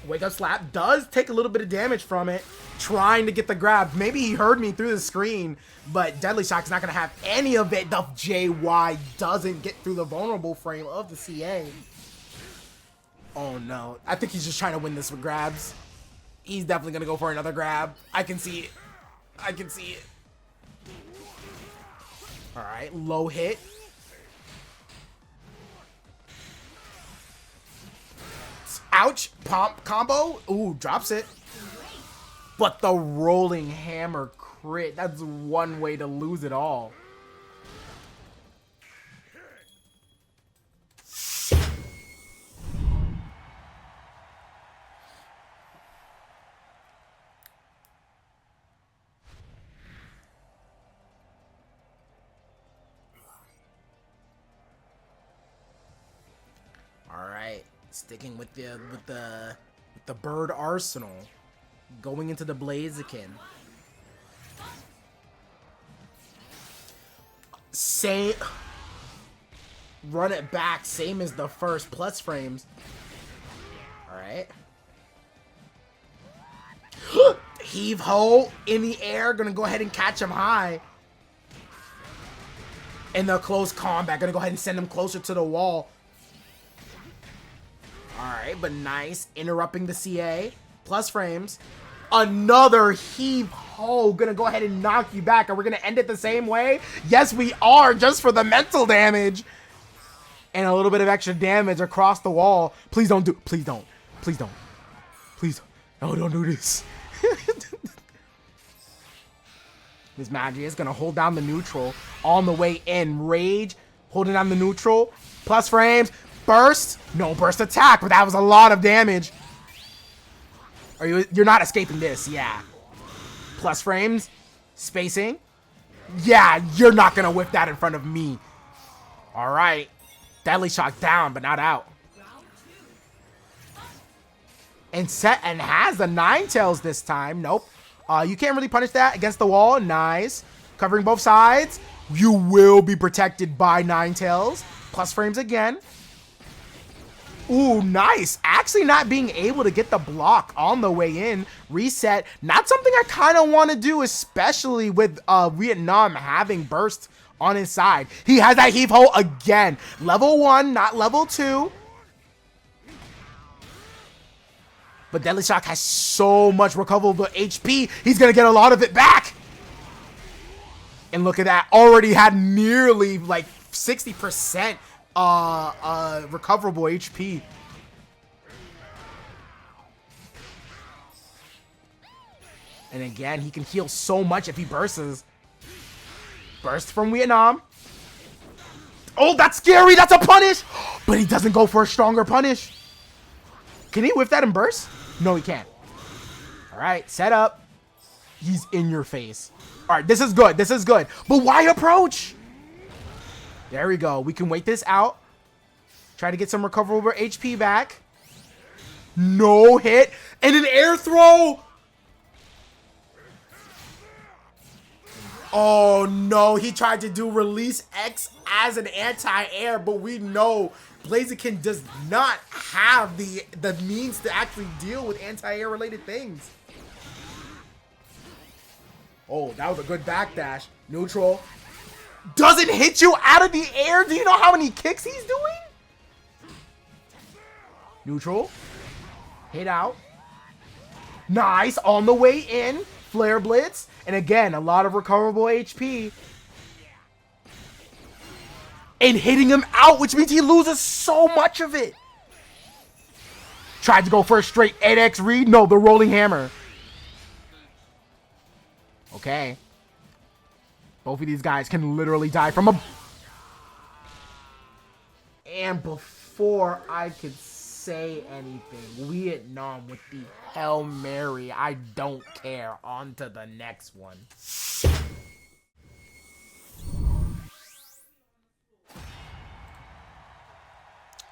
Wake up slap does take a little bit of damage from it. Trying to get the grab. Maybe he heard me through the screen, but DeadlyShoc's not going to have any of it. The JY doesn't get through the vulnerable frame of the CA. Oh no. I think he's just trying to win this with grabs. He's definitely gonna go for another grab. I can see it. I can see it. All right, low hit. Ouch, pump combo. Ooh, drops it. But the rolling hammer crit, that's one way to lose it all. All right, sticking with the bird arsenal, going into the Blaziken. Same, run it back, same as the first, plus frames. All right. Heave ho in the air, gonna go ahead and catch him high. In the close combat, gonna go ahead and send him closer to the wall. Alright, but nice. Interrupting the CA. Plus frames. Another heave ho. Gonna go ahead and knock you back. Are we gonna end it the same way? Yes, we are, just for the mental damage. And a little bit of extra damage across the wall. Please don't do. Please don't. Please don't. Please. No, don't do this. This Magi is gonna hold down the neutral on the way in. Rage. Holding down the neutral. Plus frames. Burst. No burst attack, but that was a lot of damage. You're not escaping this. Yeah. Plus frames. Spacing. Yeah, you're not gonna whip that in front of me. All right. DeadlyShoc down, but not out. And has the Ninetales this time. Nope. You can't really punish that against the wall. Nice. Covering both sides. You will be protected by Ninetales. Plus frames again. Ooh, nice. Actually not being able to get the block on the way in. Reset. Not something I kind of want to do, especially with Wiietnam having burst on his side. He has that heave ho again. Level 1, not level 2. But DeadlyShoc has so much recoverable HP, he's going to get a lot of it back. And look at that. Already had nearly like 60% recoverable HP. And again, he can heal so much if he bursts. Burst from Wiietnam. Oh, that's scary. That's a punish. But he doesn't go for a stronger punish. Can he whiff that and burst? No, he can't. All right, set up. He's in your face. All right, this is good. This is good. But why approach? There we go. We can wait this out. Try to get some recoverable HP back. No hit. And an air throw. Oh, no. He tried to do Release X as an anti-air, but we know Blaziken does not have the means to actually deal with anti-air related things. Oh, that was a good backdash. Neutral. Doesn't hit you out of the air. Do you know how many kicks he's doing? Neutral. Hit out. Nice. On the way in. Flare Blitz. And again, a lot of recoverable HP. And hitting him out, which means he loses so much of it. Tried to go for a straight 8x read. No, the rolling hammer. Okay. Both of these guys can literally die from a... And before I could say anything, Wiietnam with the Hail Mary, I don't care. On to the next one.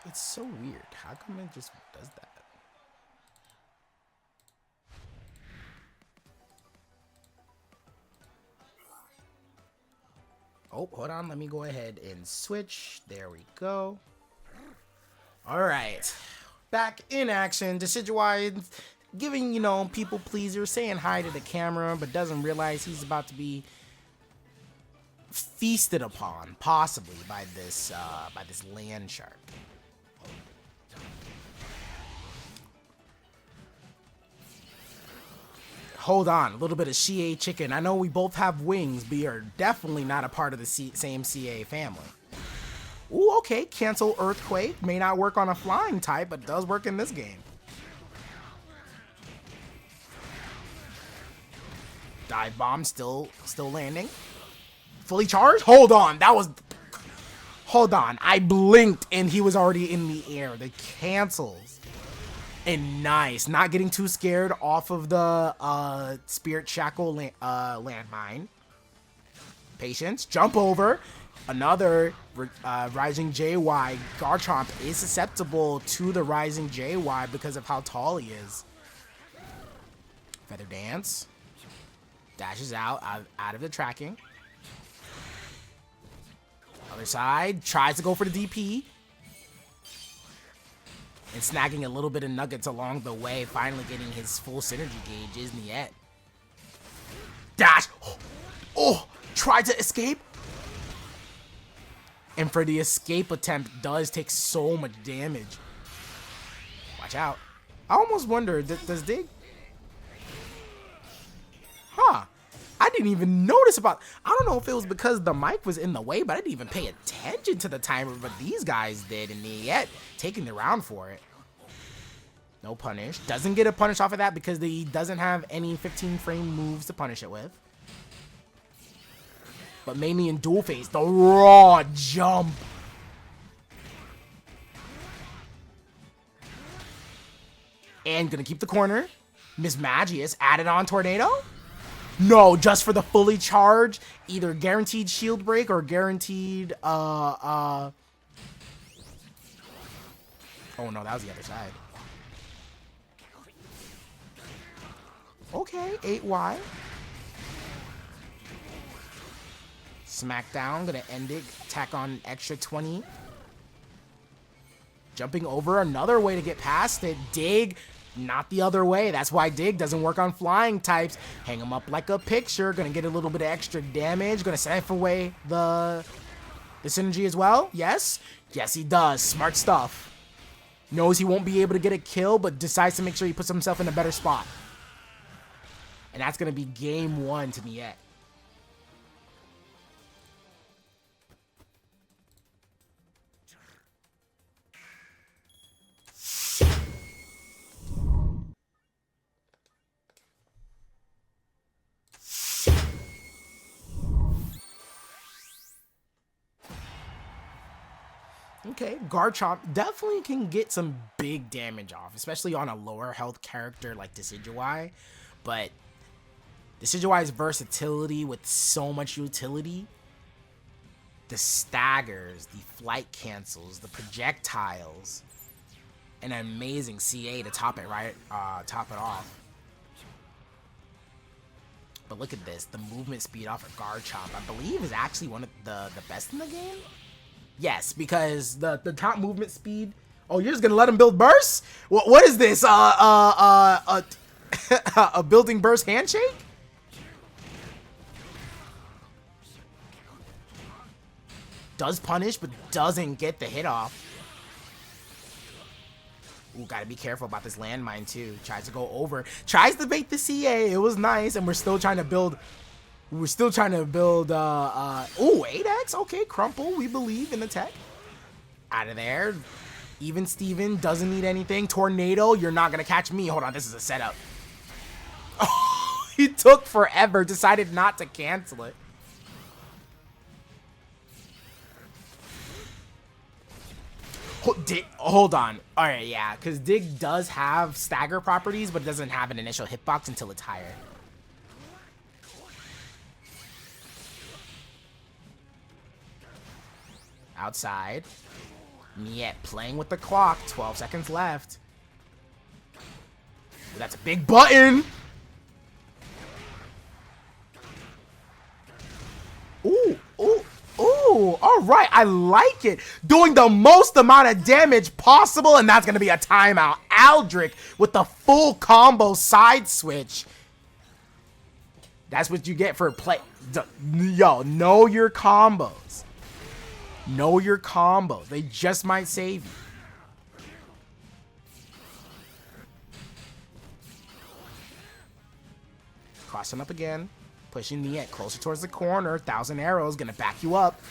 It's so weird. How come it just does that? Oh, hold on. Let me go ahead and switch. There we go. All right. Back in action. Decidueye giving, you know, people pleaser, saying hi to the camera, but doesn't realize he's about to be feasted upon, possibly, by this land shark. hold on. A little bit of CA chicken. I know we both have wings, but we are definitely not a part of the same CA family. Ooh, okay. Cancel Earthquake. May not work on a flying type, but does work in this game. Dive Bomb still landing. Fully charged? Hold on. That was... Hold on. I blinked and he was already in the air. The cancels. And nice. Not getting too scared off of the Spirit Shackle landmine. Patience. Jump over. Another Rising JY. Garchomp is susceptible to the Rising JY because of how tall he is. Feather Dance. Dashes out of the tracking. Other side. Tries to go for the DP. And snagging a little bit of nuggets along the way. Finally getting his full synergy gauge is Niet. Dash. Oh. Tried to escape. And for the escape attempt, does take so much damage. Watch out. I almost wonder, does Dig... Huh. I didn't even notice about... I don't know if it was because the mic was in the way, but I didn't even pay attention to the timer, but these guys did, and yet taking the round for it. No punish. Doesn't get a punish off of that because he doesn't have any 15-frame moves to punish it with. But mainly in dual phase, the raw jump. And gonna keep the corner. Miss Magius added on Tornado. No, just for the fully charged, either guaranteed shield break or guaranteed, oh no, that was the other side. Okay, 8Y. Smackdown, gonna end it, tack on extra 20. Jumping over, another way to get past it. Dig, not the other way. That's why Dig doesn't work on flying types. Hang him up like a picture. Gonna get a little bit of extra damage. Gonna snipe away the synergy as well. Yes. Yes, he does. Smart stuff. Knows he won't be able to get a kill, but decides to make sure he puts himself in a better spot. And that's gonna be game 1 to Niet. Okay, Garchomp definitely can get some big damage off, especially on a lower health character like Decidueye. But Decidueye's versatility with so much utility, the staggers, the flight cancels, the projectiles, and an amazing CA to top it off. But look at this, the movement speed off of Garchomp, I believe is actually one of the best in the game. Yes, because the top movement speed. Oh, you're just gonna let him build bursts? What is this? A building burst handshake? Does punish, but doesn't get the hit off. Ooh, gotta be careful about this landmine too. Tries to go over. Tries to bait the CA. It was nice, and we're still trying to build. Ooh, 8x. Okay, Crumple. We believe in the tech. Out of there. Even Steven doesn't need anything. Tornado, you're not gonna catch me. Hold on, this is a setup. Oh, he took forever. Decided not to cancel it. Hold on. All right, yeah, because Dig does have stagger properties, but it doesn't have an initial hitbox until it's higher. Outside. Niet playing with the clock. 12 seconds left. Ooh, that's a big button. Ooh, ooh, ooh. All right, I like it. Doing the most amount of damage possible, and that's going to be a timeout. Aldrake with the full combo side switch. That's what you get for play. Yo, know your combos. Know your combos. They just might save you. Crossing up again. Pushing Niet closer towards the corner. 1,000 arrows. Gonna back you up.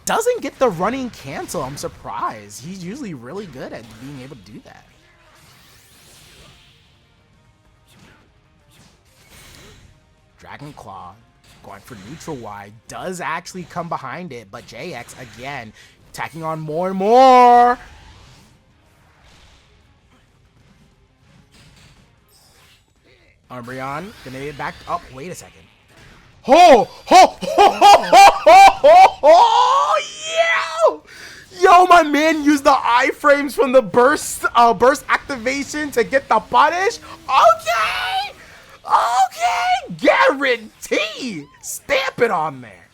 Doesn't get the running cancel. I'm surprised. He's usually really good at being able to do that. Dragon Claw. Going for neutral Y. Does actually come behind it. But JX, again, attacking on more and more. Umbreon. Gonna get back. Oh, wait a second. Oh, yeah! Yo, my man used the iframes from the burst activation to get the punish. Okay! Okay! Guarantee! Stamp it on there.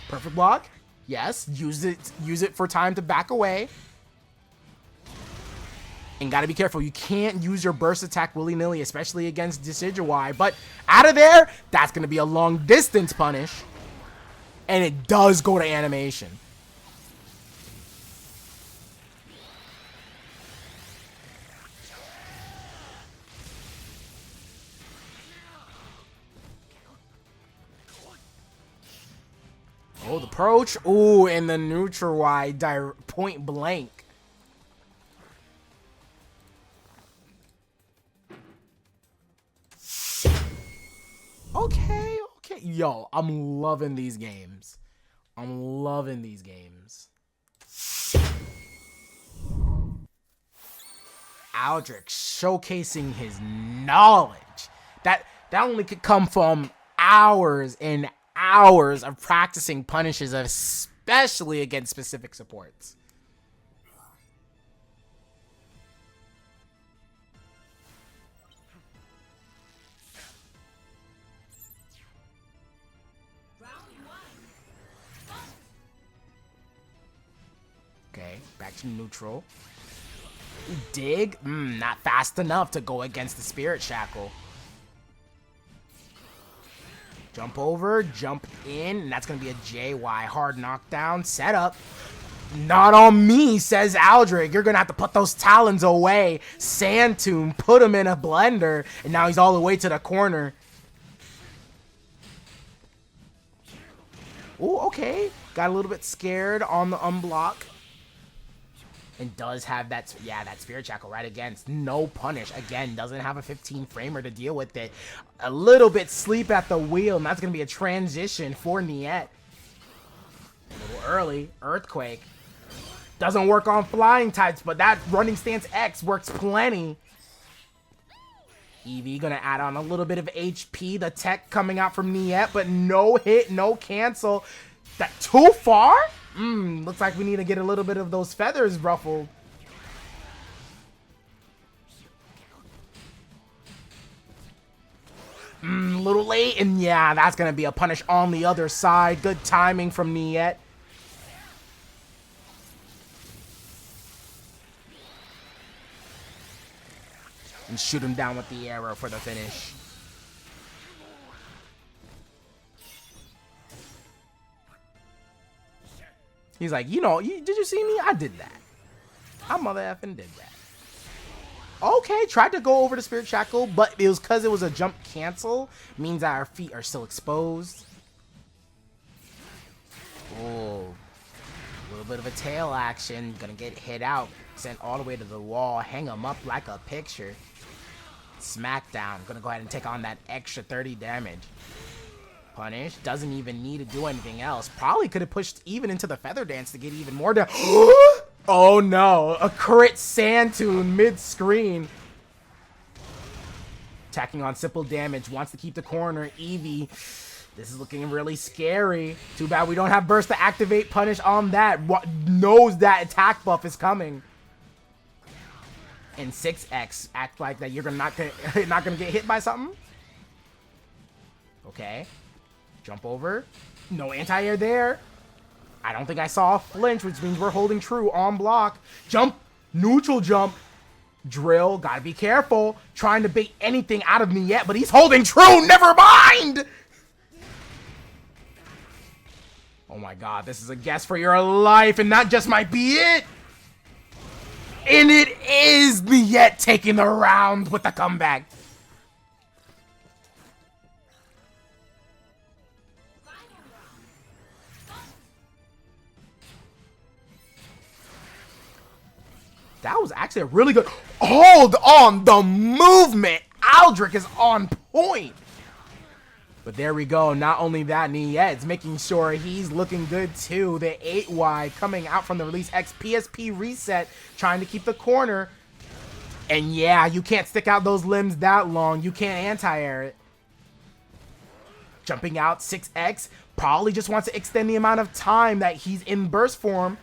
Perfect block. Yes, use it for time to back away. And gotta be careful. You can't use your burst attack willy-nilly, especially against Decidueye. But out of there, that's gonna be a long distance punish. And it does go to animation. Oh, the approach. Ooh, and the neutral Y point blank. Okay. Yo, I'm loving these games. I'm loving these games. Aldrake showcasing his knowledge. That only could come from hours and hours of practicing punishes, especially against specific supports. Okay, back to neutral. Dig? Not fast enough to go against the Spirit Shackle. Jump over, jump in, and that's going to be a JY hard knockdown setup. Not on me, says Aldrake. You're going to have to put those talons away. Sand Tomb, put him in a blender, and now he's all the way to the corner. Ooh, okay. Got a little bit scared on the unblock. And does have that, yeah, that Spirit Shackle right against. No punish. Again, doesn't have a 15 framer to deal with it. A little bit sleep at the wheel, and that's going to be a transition for Niet. A little early. Earthquake. Doesn't work on flying types, but that running stance X works plenty. Eevee going to add on a little bit of HP. The tech coming out from Niet, but no hit, no cancel. That too far? Looks like we need to get a little bit of those feathers ruffled. A little late, and yeah, that's going to be a punish on the other side. Good timing from Niet. And shoot him down with the arrow for the finish. He's like, you know, did you see me? I did that. I mother effing did that. Okay, tried to go over the Spirit Shackle, but it was because it was a jump cancel. Means that our feet are still exposed. Oh, a little bit of a tail action. Gonna get hit out. Sent all the way to the wall. Hang him up like a picture. Smackdown. Gonna go ahead and take on that extra 30 damage. Punish. Doesn't even need to do anything else. Probably could have pushed even into the Feather Dance to get even more down. Oh no. A crit Sand Tomb mid-screen. Attacking on simple damage. Wants to keep the corner. Eevee. This is looking really scary. Too bad we don't have burst to activate punish on that. Knows that attack buff is coming. And 6X. Act like that you're not gonna get hit by something. Okay. Jump over. No anti-air there. I don't think I saw a flinch, which means we're holding true on block. Jump. Neutral jump. Drill. Gotta be careful. Trying to bait anything out of Niet, but he's holding true. Never mind. Oh my god. This is a guess for your life, and that just might be it. And it is Niet taking the round with the comeback. That was actually a really good hold on the movement. Aldrake is on point. But there we go. Not only that, Niet's making sure he's looking good too. The 8Y coming out from the release X PSP reset, trying to keep the corner. And yeah, you can't stick out those limbs that long. You can't anti-air it. Jumping out 6X. Probably just wants to extend the amount of time that he's in burst form.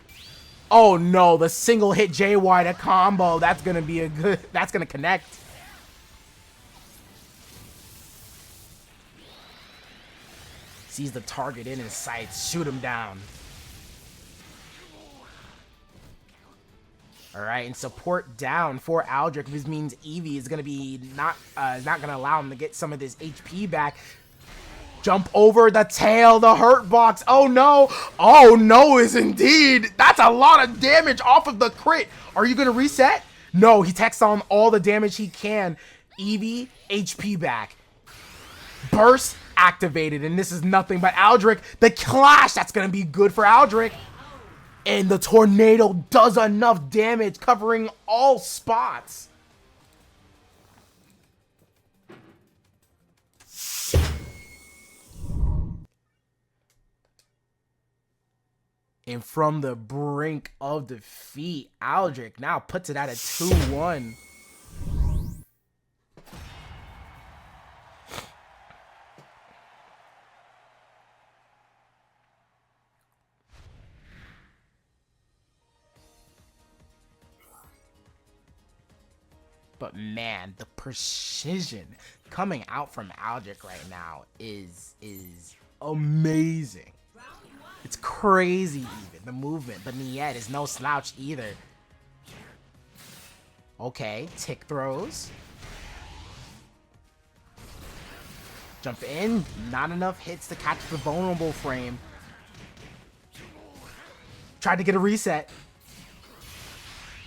Oh no, the single hit JY to combo. That's gonna be a good, that's gonna connect. Sees the target in his sights, shoot him down. Alright, and support down for Aldrake, which means Eevee is gonna be not gonna allow him to get some of this HP back. Jump over the tail, the hurt box. Oh no. Oh no is indeed. That's a lot of damage off of the crit. Are you going to reset? No, he techs on all the damage he can. Eevee, HP back. Burst activated, and this is nothing but Aldrake. The clash, that's going to be good for Aldrake. And the tornado does enough damage, covering all spots. And from the brink of defeat, Aldrake now puts it at a 2-1. But man, the precision coming out from Aldrake right now is amazing. It's crazy even, the movement, but Niet is no slouch either. Okay, tick throws. Jump in, not enough hits to catch the vulnerable frame. Tried to get a reset.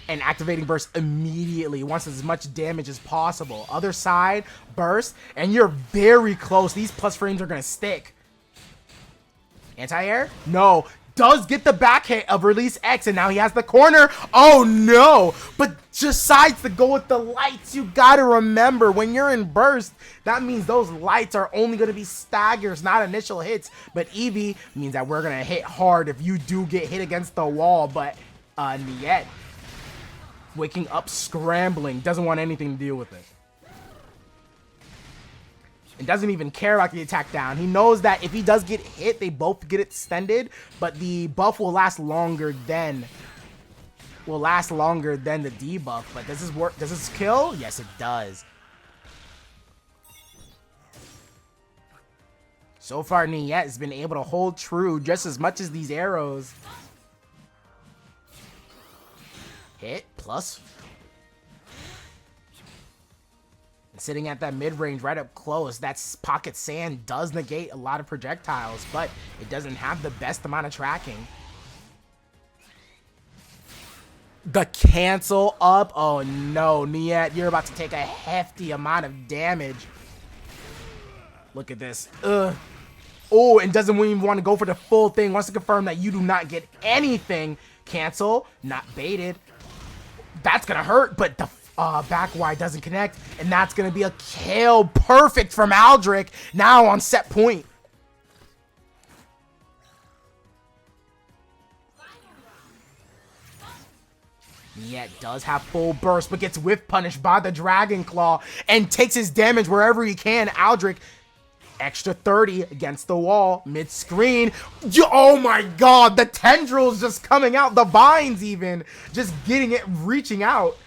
And activating burst immediately, wants as much damage as possible. Other side, burst, and you're very close. These plus frames are gonna stick. Anti-air? No. Does get the back hit of release X, and now he has the corner. Oh no! But decides to go with the lights. You gotta remember, when you're in burst, that means those lights are only gonna be staggers, not initial hits. But Eevee means that we're gonna hit hard if you do get hit against the wall. But Niet, waking up scrambling, doesn't want anything to deal with it. And doesn't even care about the attack down. He knows that if he does get hit, they both get extended, but the buff will last longer than the debuff. But does this work? Does this kill? Yes, it does. So far, Niet has been able to hold true just as much as these arrows. Hit plus. Sitting at that mid-range right up close, that pocket sand does negate a lot of projectiles, but it doesn't have the best amount of tracking. The cancel up. Oh no, Niet, you're about to take a hefty amount of damage. Look at this. Ugh. Oh, and doesn't even want to go for the full thing. Wants to confirm that you do not get anything. Cancel. Not baited. That's gonna hurt, but the back Y doesn't connect, and that's gonna be a kill. Perfect from Aldrake. Now on set point. Niet does have full burst, but gets whiff punished by the Dragon Claw and takes his damage wherever he can. Aldrake, extra 30 against the wall, mid-screen. Oh my god, the tendrils just coming out, the vines even, just getting it, reaching out.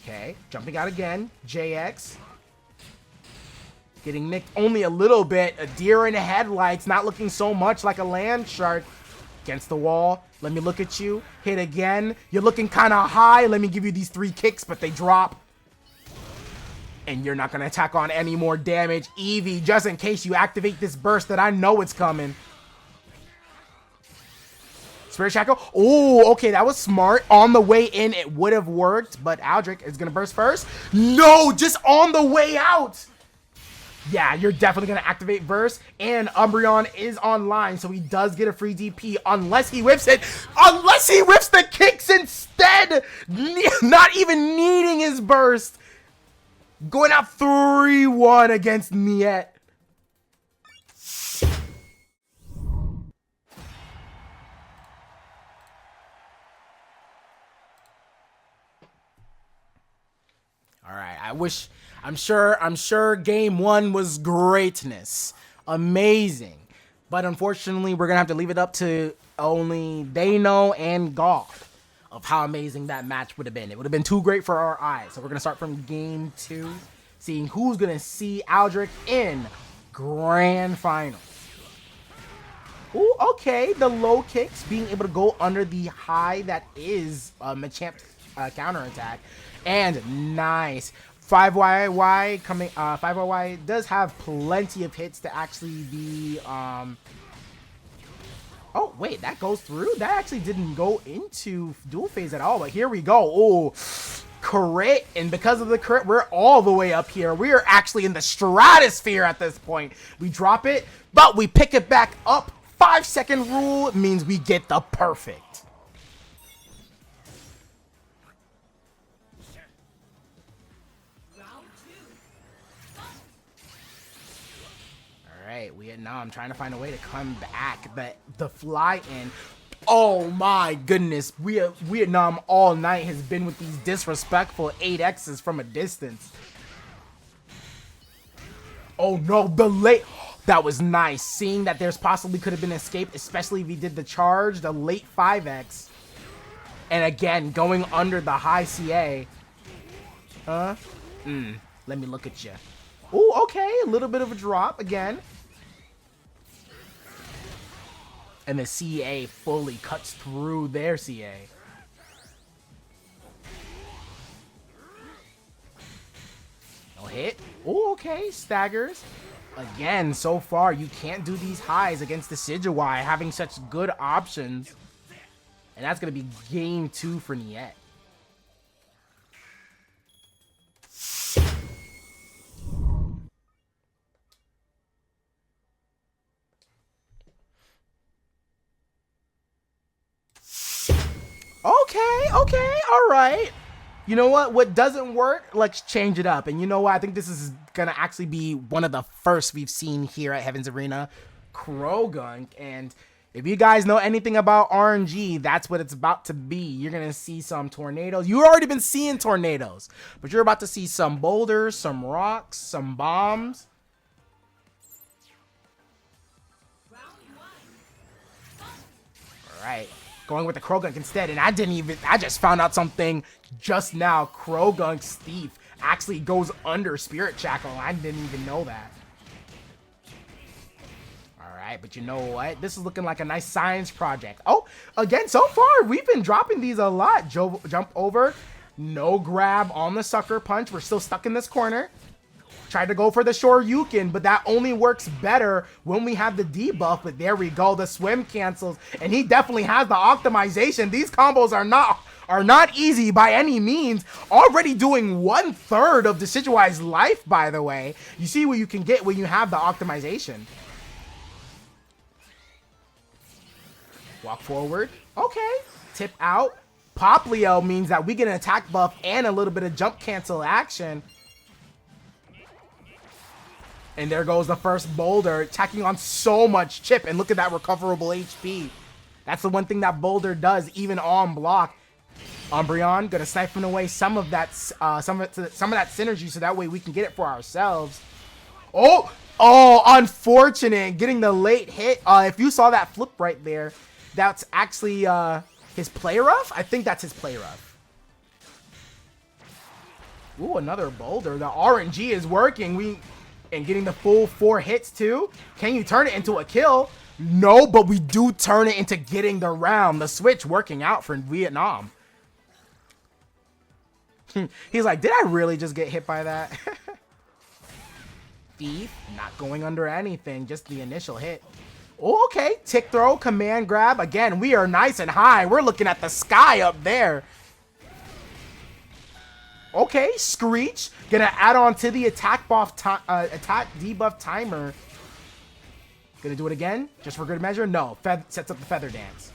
Okay, jumping out again, JX. Getting nicked only a little bit. A deer in the headlights, not looking so much like a land shark. Against the wall, let me look at you. Hit again, you're looking kind of high. Let me give you these 3 kicks, but they drop. And you're not going to attack on any more damage. Eevee, just in case you activate this burst that I know it's coming. Spirit Shackle. Oh, okay, that was smart. On the way in, it would have worked, but Aldrake is going to burst first. No, just on the way out. Yeah, you're definitely going to activate Burst, and Umbreon is online, so he does get a free DP unless he whips it. Unless he whips the kicks instead. Not even needing his Burst. Going out 3-1 against Niet. All right, I'm sure game 1 was greatness. Amazing. But unfortunately, we're going to have to leave it up to only they know and God of how amazing that match would have been. It would have been too great for our eyes. So we're going to start from game 2, seeing who's going to see Aldrake in grand finals. Ooh, okay, the low kicks being able to go under the high that is Machamp's counterattack. And nice. 5YY coming, 5YY does have plenty of hits to actually be, oh, wait, that goes through? That actually didn't go into dual phase at all, but here we go. Oh, crit, and because of the crit, we're all the way up here. We are actually in the stratosphere at this point. We drop it, but we pick it back up. 5-second rule means we get the perfect. Wiietnam trying to find a way to come back, but the fly in. Oh my goodness, Wiietnam all night has been with these disrespectful 8Xs from a distance. Oh no, the late, that was nice. Seeing that there's possibly could have been escape, especially if he did the charge, the late 5X. And again, going under the high CA. Let me look at you. Oh, okay, a little bit of a drop again. And the CA fully cuts through their CA. No hit. Oh, okay, staggers. Again, so far, you can't do these highs against the Decidueye, having such good options. And that's going to be game 2 for Niet. Okay, all right. You know what doesn't work, let's change it up. And you know what, I think this is gonna actually be one of the first we've seen here at Heaven's Arena, Croagunk. And if you guys know anything about RNG, that's what it's about to be. You're gonna see some tornadoes. You've already been seeing tornadoes, but you're about to see some boulders, some rocks, some bombs. All right. Going with the Croagunk instead, and I just found out something just now. Croagunk's thief actually goes under Spirit Shackle. I didn't even know that. Alright, but you know what? This is looking like a nice science project. Oh, again, so far, we've been dropping these a lot. Jump over. No grab on the sucker punch. We're still stuck in this corner. Tried to go for the Shoryuken, but that only works better when we have the debuff. But there we go, the swim cancels, and he definitely has the optimization. These combos are not easy by any means. Already doing 1/3 of the Decidueye's life, by the way. You see what you can get when you have the optimization. Walk forward. Okay, tip out. Poplio means that we get an attack buff and a little bit of jump cancel action. And there goes the first boulder, tacking on so much chip. And look at that recoverable HP. That's the one thing that boulder does, even on block. Umbreon gonna siphon away some of that, some of that synergy, so that way we can get it for ourselves. Oh, unfortunate, getting the late hit. If you saw that flip right there, that's actually his play rough. I think that's his play rough. Ooh, another boulder. The RNG is working. And getting the full 4 hits too. Can you turn it into a kill? No, but we do turn it into getting the round. The switch working out for Wiietnam. He's like, did I really just get hit by that? Thief, not going under anything, just the initial hit. Oh, okay. Tick throw, command grab. Again, we are nice and high. We're looking at the sky up there. Okay, Screech. Gonna add on to the attack debuff timer. Gonna do it again, just for good measure? No, sets up the Feather Dance.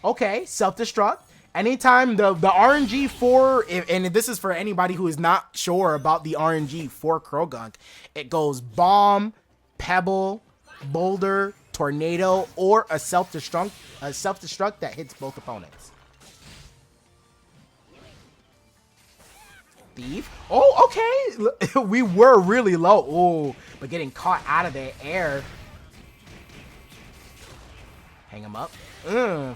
Okay, self-destruct. Anytime the RNG for, and this is for anybody who is not sure about the RNG for Croagunk, it goes Bomb, Pebble, Boulder, Tornado, or a self-destruct that hits both opponents. Thief. Oh, okay. We were really low. Oh, but getting caught out of the air. Hang him up.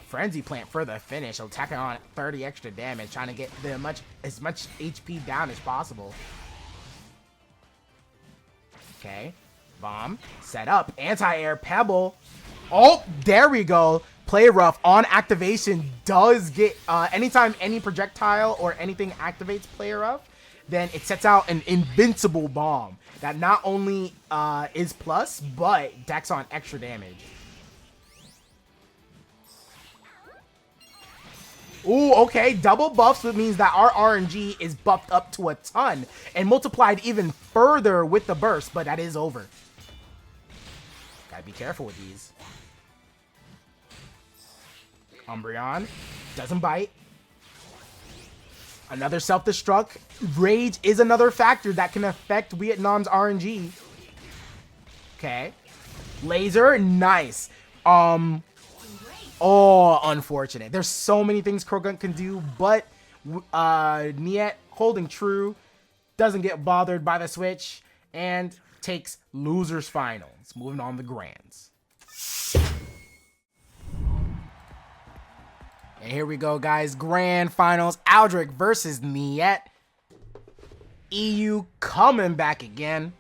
Frenzy Plant for the finish. Attacking on 30 extra damage, trying to get as much HP down as possible. Okay. Bomb. Set up. Anti-air Pebble. Oh, there we go. Play Rough on activation does get anytime any projectile or anything activates Play Rough, then it sets out an invincible bomb that not only is plus, but decks on extra damage. Ooh, okay, double buffs, which means that our RNG is buffed up to a ton and multiplied even further with the burst, but that is over. Gotta be careful with these. Umbreon doesn't bite. Another self-destruct. Rage is another factor that can affect Wiietnam's RNG. Okay. Laser, nice. Oh, unfortunate. There's so many things Croagunk can do, but Niet holding true, doesn't get bothered by the switch, and takes losers finals. Moving on to grands. And here we go, guys. Grand finals. Aldrake versus Niet. EU coming back again.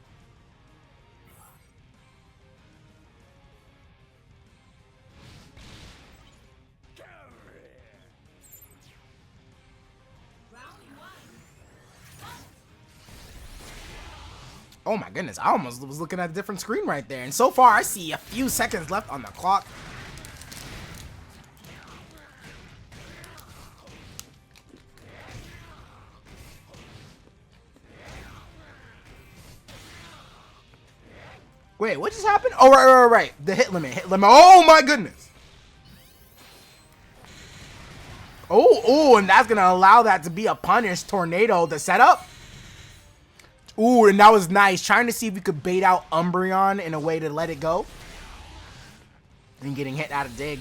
Oh my goodness, I almost was looking at a different screen right there. And so far, I see a few seconds left on the clock. Wait, what just happened? Oh, right. The hit limit. Oh my goodness. Oh, and that's going to allow that to be a punish tornado to set up. Ooh, and that was nice. Trying to see if we could bait out Umbreon in a way to let it go. And getting hit out of Dig.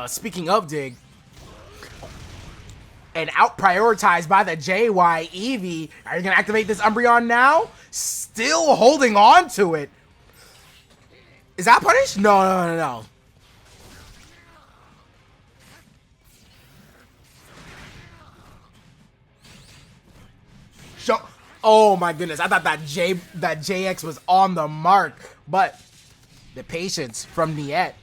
Speaking of Dig. And out prioritized by the JY Eevee. Are you going to activate this Umbreon now? Still holding on to it. Is that punish? No. Oh my goodness, I thought that JX was on the mark, but the patience from Niet. I'm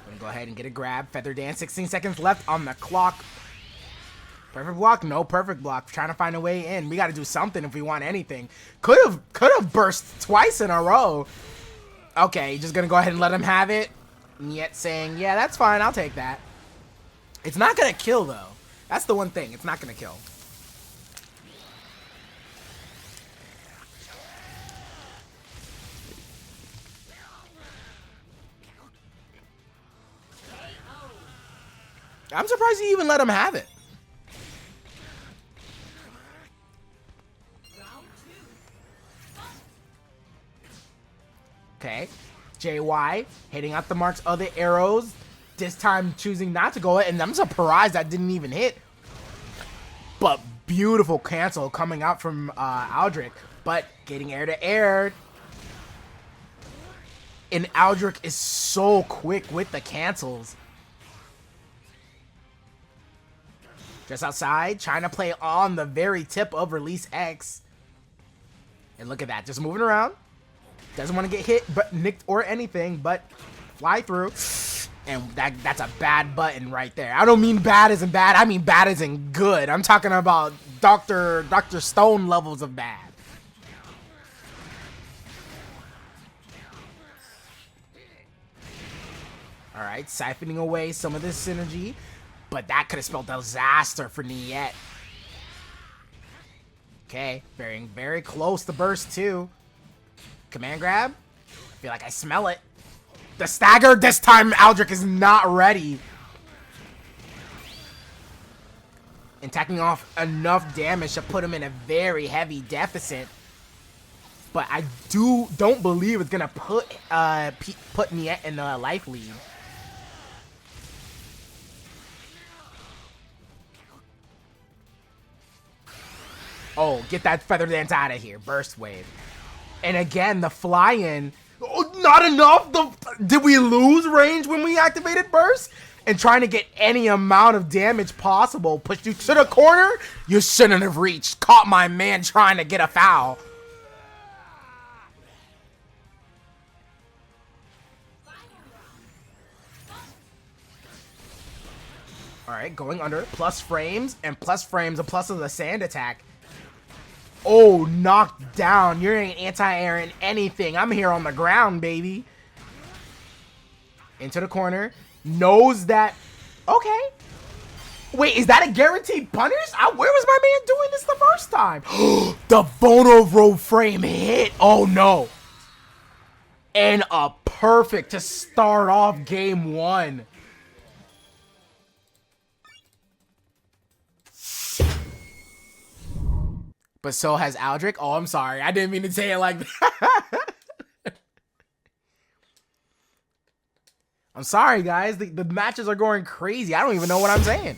gonna go ahead and get a grab. Feather Dance, 16 seconds left on the clock. Perfect block? No perfect block. Trying to find a way in. We gotta do something if we want anything. Could have burst twice in a row. Okay, just gonna go ahead and let him have it. Niet saying, yeah, that's fine, I'll take that. It's not gonna kill though. That's the one thing, it's not gonna kill. I'm surprised he even let him have it. Okay. JY hitting out the marks of the arrows. This time choosing not to go, and I'm surprised that didn't even hit. But beautiful cancel coming out from Aldrake. But getting air to air. And Aldrake is so quick with the cancels. Just outside, trying to play on the very tip of Release X. And look at that, just moving around. Doesn't want to get hit, but nicked or anything, but fly through. And that's a bad button right there. I don't mean bad as in bad, I mean bad as in good. I'm talking about Dr. Stone levels of bad. Alright, siphoning away some of this synergy. But that could have spelled disaster for Niet. Okay, very, very close to burst too. Command grab. I feel like I smell it. The stagger, this time Aldrake is not ready. And tacking off enough damage to put him in a very heavy deficit. But I don't believe it's gonna put Niet in the life lead. Oh, get that Feather Dance out of here. Burst Wave. And again, the fly-in. Oh, not enough? Did we lose range when we activated Burst? And trying to get any amount of damage possible. Pushed you to the corner? You shouldn't have reached. Caught my man trying to get a foul. Alright, going under. Plus frames. And plus frames. A plus of the sand attack. Oh, knocked down. You ain't anti-air in anything. I'm here on the ground, baby. Into the corner. Knows that. Okay. Wait, is that a guaranteed punish? Where was my man doing this the first time? The vulnerable frame hit. Oh, no. And a perfect to start off game one. But so has Aldrake. Oh, I'm sorry. I didn't mean to say it like that. I'm sorry, guys. The matches are going crazy. I don't even know what I'm saying.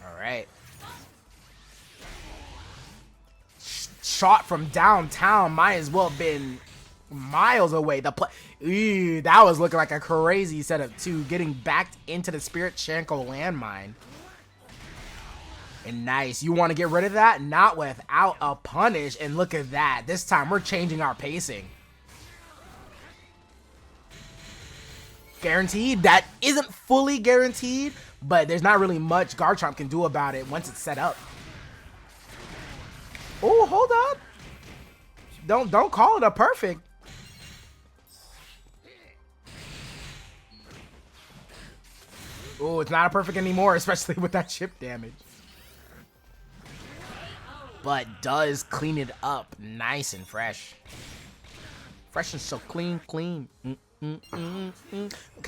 Alright. Shot from downtown might as well have been miles away. Ew, that was looking like a crazy setup too. Getting backed into the Spirit Shankle landmine. And nice. You want to get rid of that? Not without a punish. And look at that. This time we're changing our pacing. Guaranteed? That isn't fully guaranteed. But there's not really much Garchomp can do about it once it's set up. Oh, hold up. Don't call it a perfect. Oh, it's not a perfect anymore, especially with that chip damage. But does clean it up nice and fresh. Fresh and so clean. Can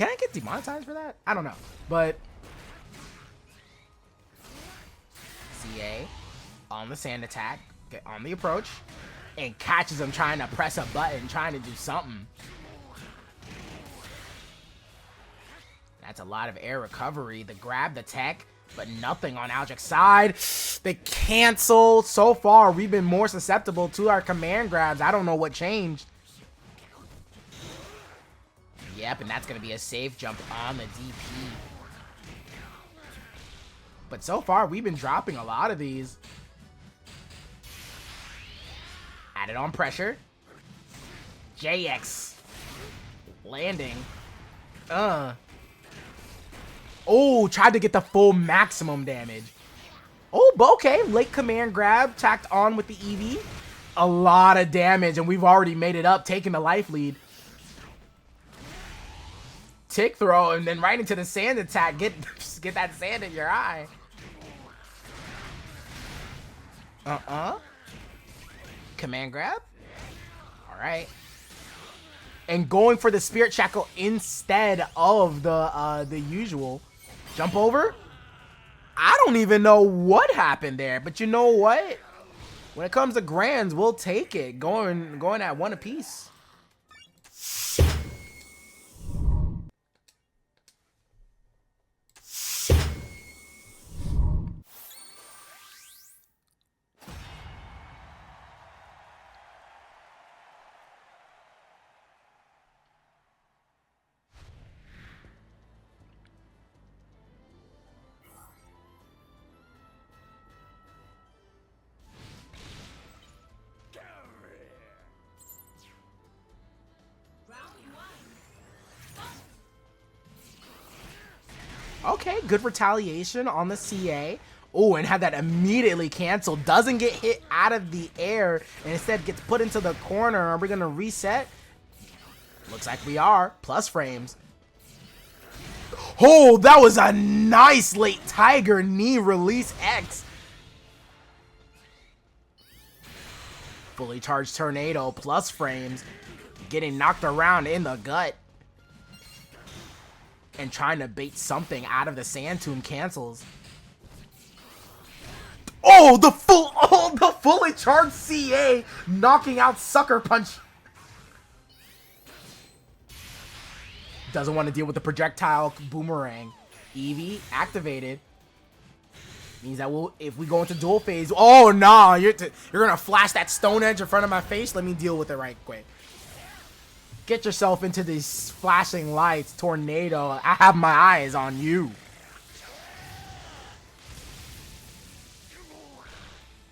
I get demonetized for that? I don't know. But CA on the sand attack, get on the approach, and catches him trying to press a button, trying to do something. That's a lot of air recovery. The grab, the tech, but nothing on Aldrake's side. The cancel. So far, we've been more susceptible to our command grabs. I don't know what changed. Yep, and that's going to be a safe jump on the DP. But so far, we've been dropping a lot of these. Added on pressure. JX. Landing. Oh, tried to get the full maximum damage. Oh, okay. Late command grab. Tacked on with the EV. A lot of damage, and we've already made it up, taking the life lead. Tick throw, and then right into the sand attack. Get that sand in your eye. Command grab. Alright. And going for the Spirit Shackle instead of the usual. Jump over. I don't even know what happened there, but you know what? When it comes to grands, we'll take it. Going at one apiece. Okay, good retaliation on the CA. Oh, and had that immediately canceled. Doesn't get hit out of the air, and instead gets put into the corner. Are we going to reset? Looks like we are. Plus frames. Oh, that was a nice late Tiger Knee release X. Fully charged Tornado, plus frames. Getting knocked around in the gut. And trying to bait something out of the Sand Tomb cancels. Oh, the fully charged CA knocking out Sucker Punch. Doesn't want to deal with the projectile boomerang. Eevee activated. Means that if we go into dual phase, oh no, you're gonna flash that Stone Edge in front of my face. Let me deal with it right quick. Get yourself into these flashing lights, Tornado. I have my eyes on you.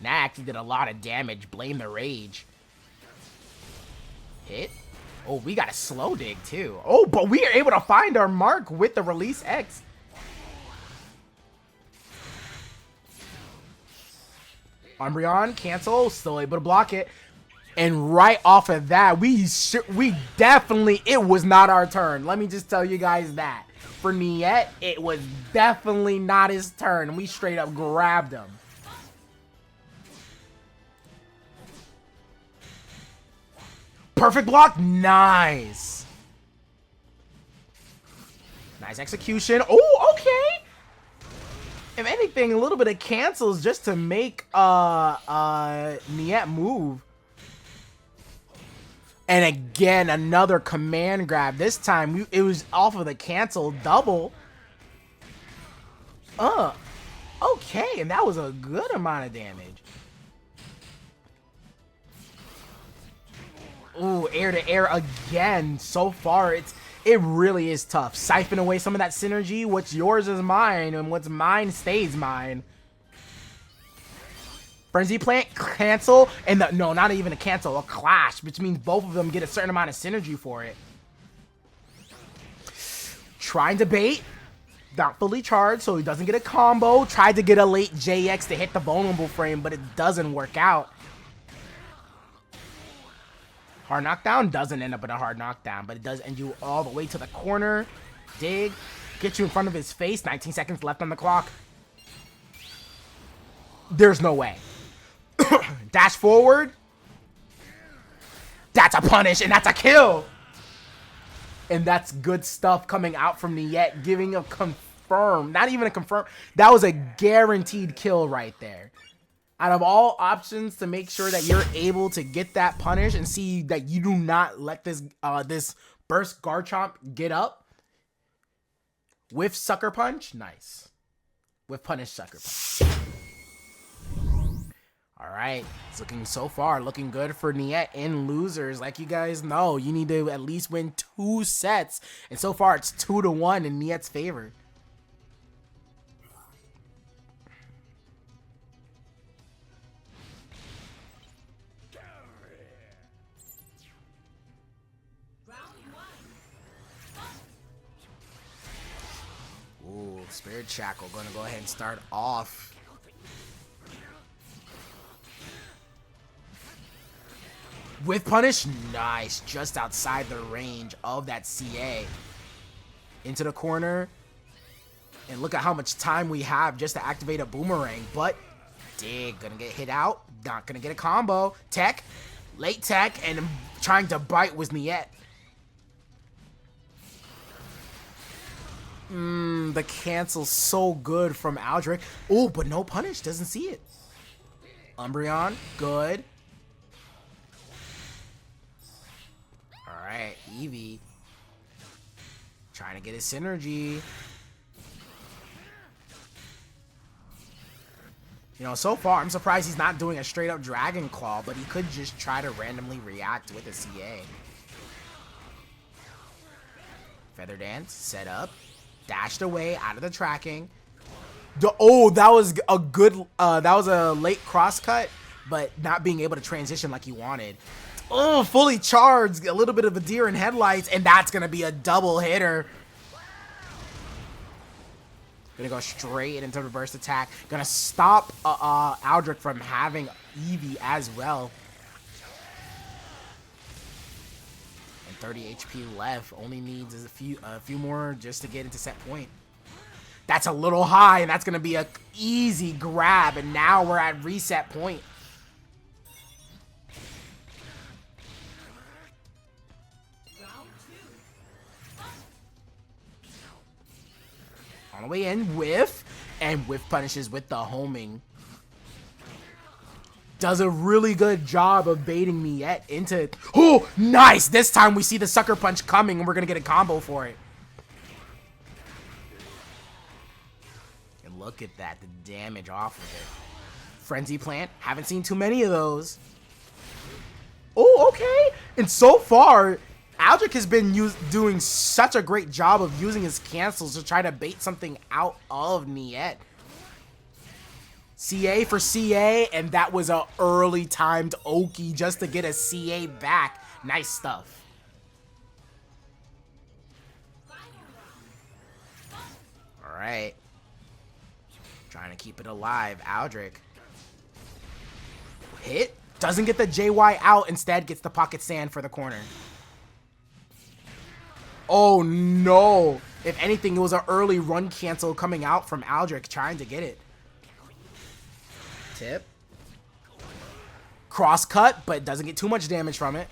That actually did a lot of damage. Blame the rage. Hit. Oh, we got a slow dig too. Oh, but we are able to find our mark with the release X. Umbreon, cancel, still able to block it. And right off of that, we definitely, it was not our turn. Let me just tell you guys that. For Niet, it was definitely not his turn. We straight up grabbed him. Perfect block, nice. Nice execution. Oh, okay. If anything, a little bit of cancels just to make Niet move. And again, another command grab. This time, it was off of the cancel double. Okay, and that was a good amount of damage. Ooh, air to air again. So far, it really is tough. Siphon away some of that synergy. What's yours is mine, and what's mine stays mine. Frenzy Plant, cancel, and no, not even a cancel, a clash, which means both of them get a certain amount of synergy for it. Trying to bait, not fully charged, so he doesn't get a combo. Tried to get a late JX to hit the vulnerable frame, but it doesn't work out. Hard knockdown doesn't end up in a hard knockdown, but it does end you all the way to the corner. Dig, get you in front of his face. 19 seconds left on the clock. There's no way. Dash forward. That's a punish, and that's a kill. And that's good stuff coming out from Niet, giving a confirm, not even a confirm. That was a guaranteed kill right there. Out of all options to make sure that you're able to get that punish and see that you do not let this this burst Garchomp get up with Sucker Punch, nice. With punish Sucker Punch. All right, it's looking so far, looking good for Niet in losers. Like you guys know, you need to at least win 2 sets, and so far it's 2-1 in Niet's favor. Ooh, Spirit Shackle gonna go ahead and start off. With punish, nice, just outside the range of that CA. Into the corner. And look at how much time we have just to activate a boomerang. But Dig, gonna get hit out, not gonna get a combo. Tech, late tech, and trying to bite was Niet. The cancel's so good from Aldrake. Oh, but no punish, doesn't see it. Umbreon, good. Alright, Eevee. Trying to get his synergy. You know, so far, I'm surprised he's not doing a straight up Dragon Claw, but he could just try to randomly react with a CA. Feather Dance, set up. Dashed away out of the tracking. Oh, that was a good, that was a late cross cut, but not being able to transition like he wanted. Oh, fully charged, a little bit of a deer in headlights, and that's going to be a double hitter. Gonna go straight into reverse attack. Gonna stop Aldrake from having Eevee as well. And 30 HP left. Only needs a few more just to get into set point. That's a little high, and that's gonna be a easy grab. And now we're at reset point. On the way in, whiff, and whiff punishes with the homing. Does a really good job of baiting Niet into... Oh, nice! This time we see the sucker punch coming, and we're going to get a combo for it. And look at that, the damage off of it. Frenzy Plant, haven't seen too many of those. Oh, okay. And so far... Aldrake has been doing such a great job of using his cancels to try to bait something out of Niet. CA for CA, and that was a early timed Oki just to get a CA back. Nice stuff. Alright. Trying to keep it alive. Aldrake. Hit. Doesn't get the JY out, instead gets the pocket sand for the corner. Oh no! If anything, it was an early run cancel coming out from Aldrake trying to get it. Tip. Cross cut, but doesn't get too much damage from it.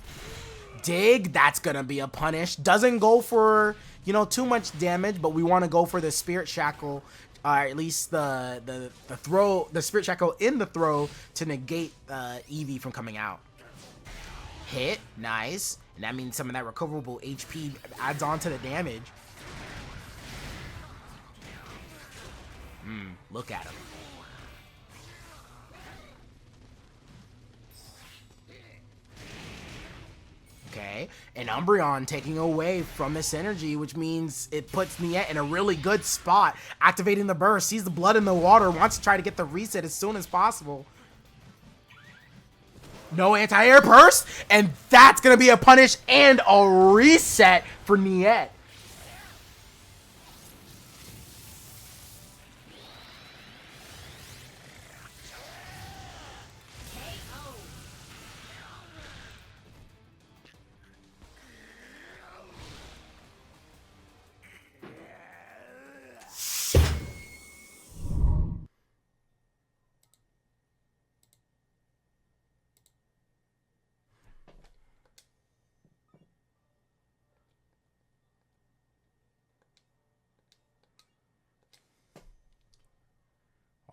Dig, that's gonna be a punish. Doesn't go for, you know, too much damage, but we want to go for the Spirit Shackle, at least the throw, the Spirit Shackle in the throw to negate Eevee from coming out. Hit, nice. And that means some of that recoverable HP adds on to the damage. Look at him. Okay, and Umbreon taking away from this energy, which means it puts Niet in a really good spot. Activating the burst, sees the blood in the water, wants to try to get the reset as soon as possible. No anti-air burst, and that's going to be a punish and a reset for Niet.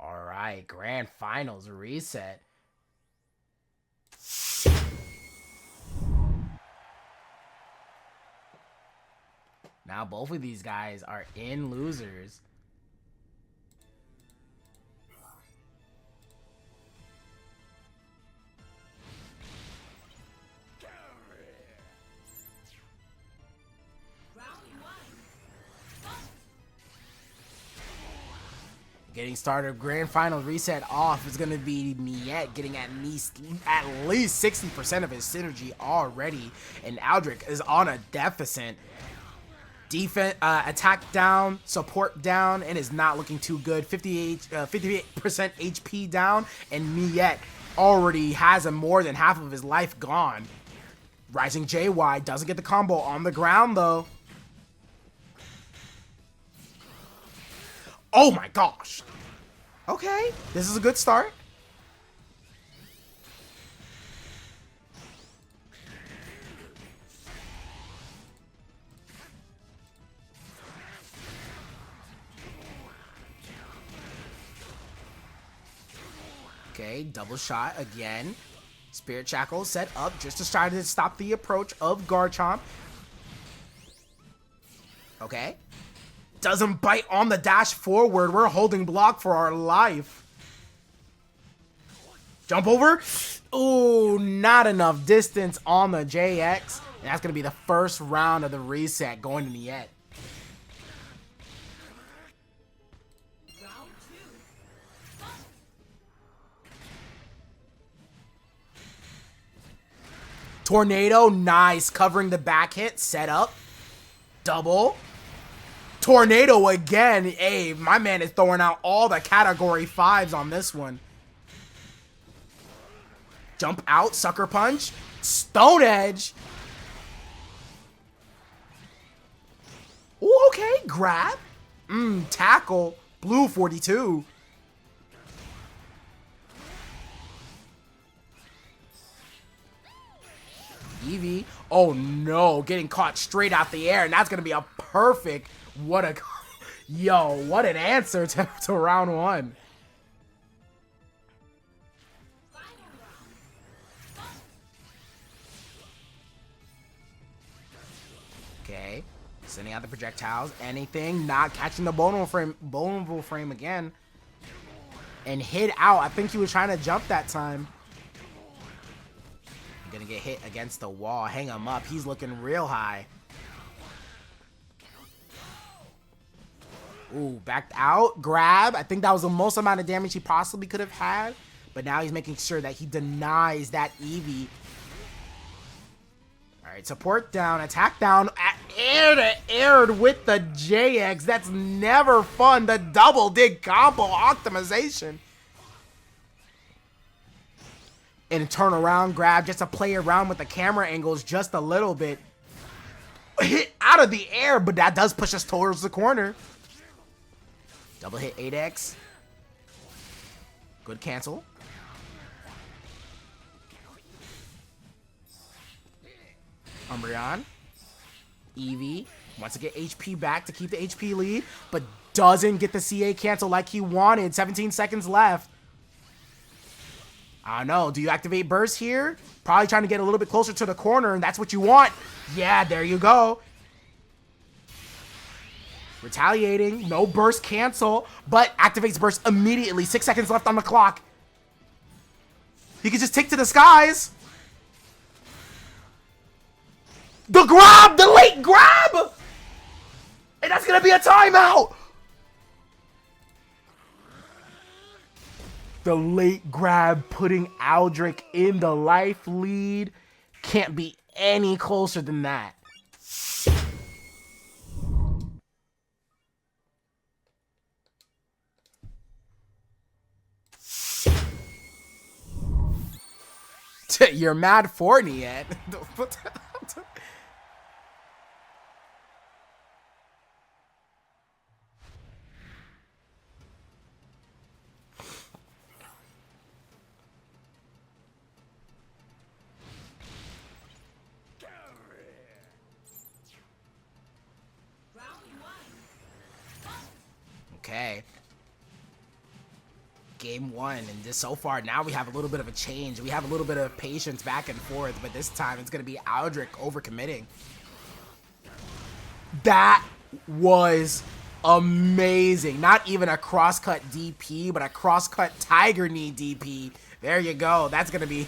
Alright, grand finals reset. Now both of these guys are in losers. Getting started, grand final reset off is going to be Niet getting at least 60% of his synergy already, and Aldrake is on a deficit. Defense, attack down, support down, and is not looking too good. 58% HP down, and Niet already has more than half of his life gone. Rising JY doesn't get the combo on the ground though. Oh my gosh. Okay, this is a good start. Okay, double shot again. Spirit Shackle set up just to try to stop the approach of Garchomp. Okay. Doesn't bite on the dash forward. We're holding block for our life. Jump over. Ooh, not enough distance on the JX. And that's going to be the first round of the reset going to Niet. Tornado, nice. Covering the back hit. Set up. Double. Tornado again. Hey, my man is throwing out all the category 5s on this one. Jump out, sucker punch, Stone Edge. Ooh, okay, grab. Tackle, blue 42. Eevee. Oh no, getting caught straight out the air, and that's gonna be a perfect. What a, yo, what an answer to round 1. Okay, sending out the projectiles. Anything, not catching the vulnerable frame again, and hit out. I think he was trying to jump that time. Gonna get hit against the wall. Hang him up. He's looking real high. Ooh, backed out. Grab. I think that was the most amount of damage he possibly could have had. But now he's making sure that he denies that Eevee. Alright, support down. Attack down. Air to air with the JX. That's never fun. The double dig combo optimization. And turn around, grab, just to play around with the camera angles just a little bit. Hit out of the air, but that does push us towards the corner. Double hit 8X. Good cancel. Umbreon. Eevee wants to get HP back to keep the HP lead, but doesn't get the CA cancel like he wanted. 17 seconds left. I don't know. Do you activate burst here? Probably trying to get a little bit closer to the corner, and that's what you want. Yeah, there you go. Retaliating. No burst cancel, but activates burst immediately. 6 seconds left on the clock. He can just take to the skies. The grab! The late grab! And that's going to be a timeout. The late grab putting Aldrake in the life lead. Can't be any closer than that. You're mad for Niet. Okay. Game 1, and just so far now we have a little bit of a change. We have a little bit of patience back and forth, but this time it's going to be Aldrake overcommitting. That was amazing. Not even a crosscut DP, but a crosscut Tiger Knee DP. There you go. That's going to be...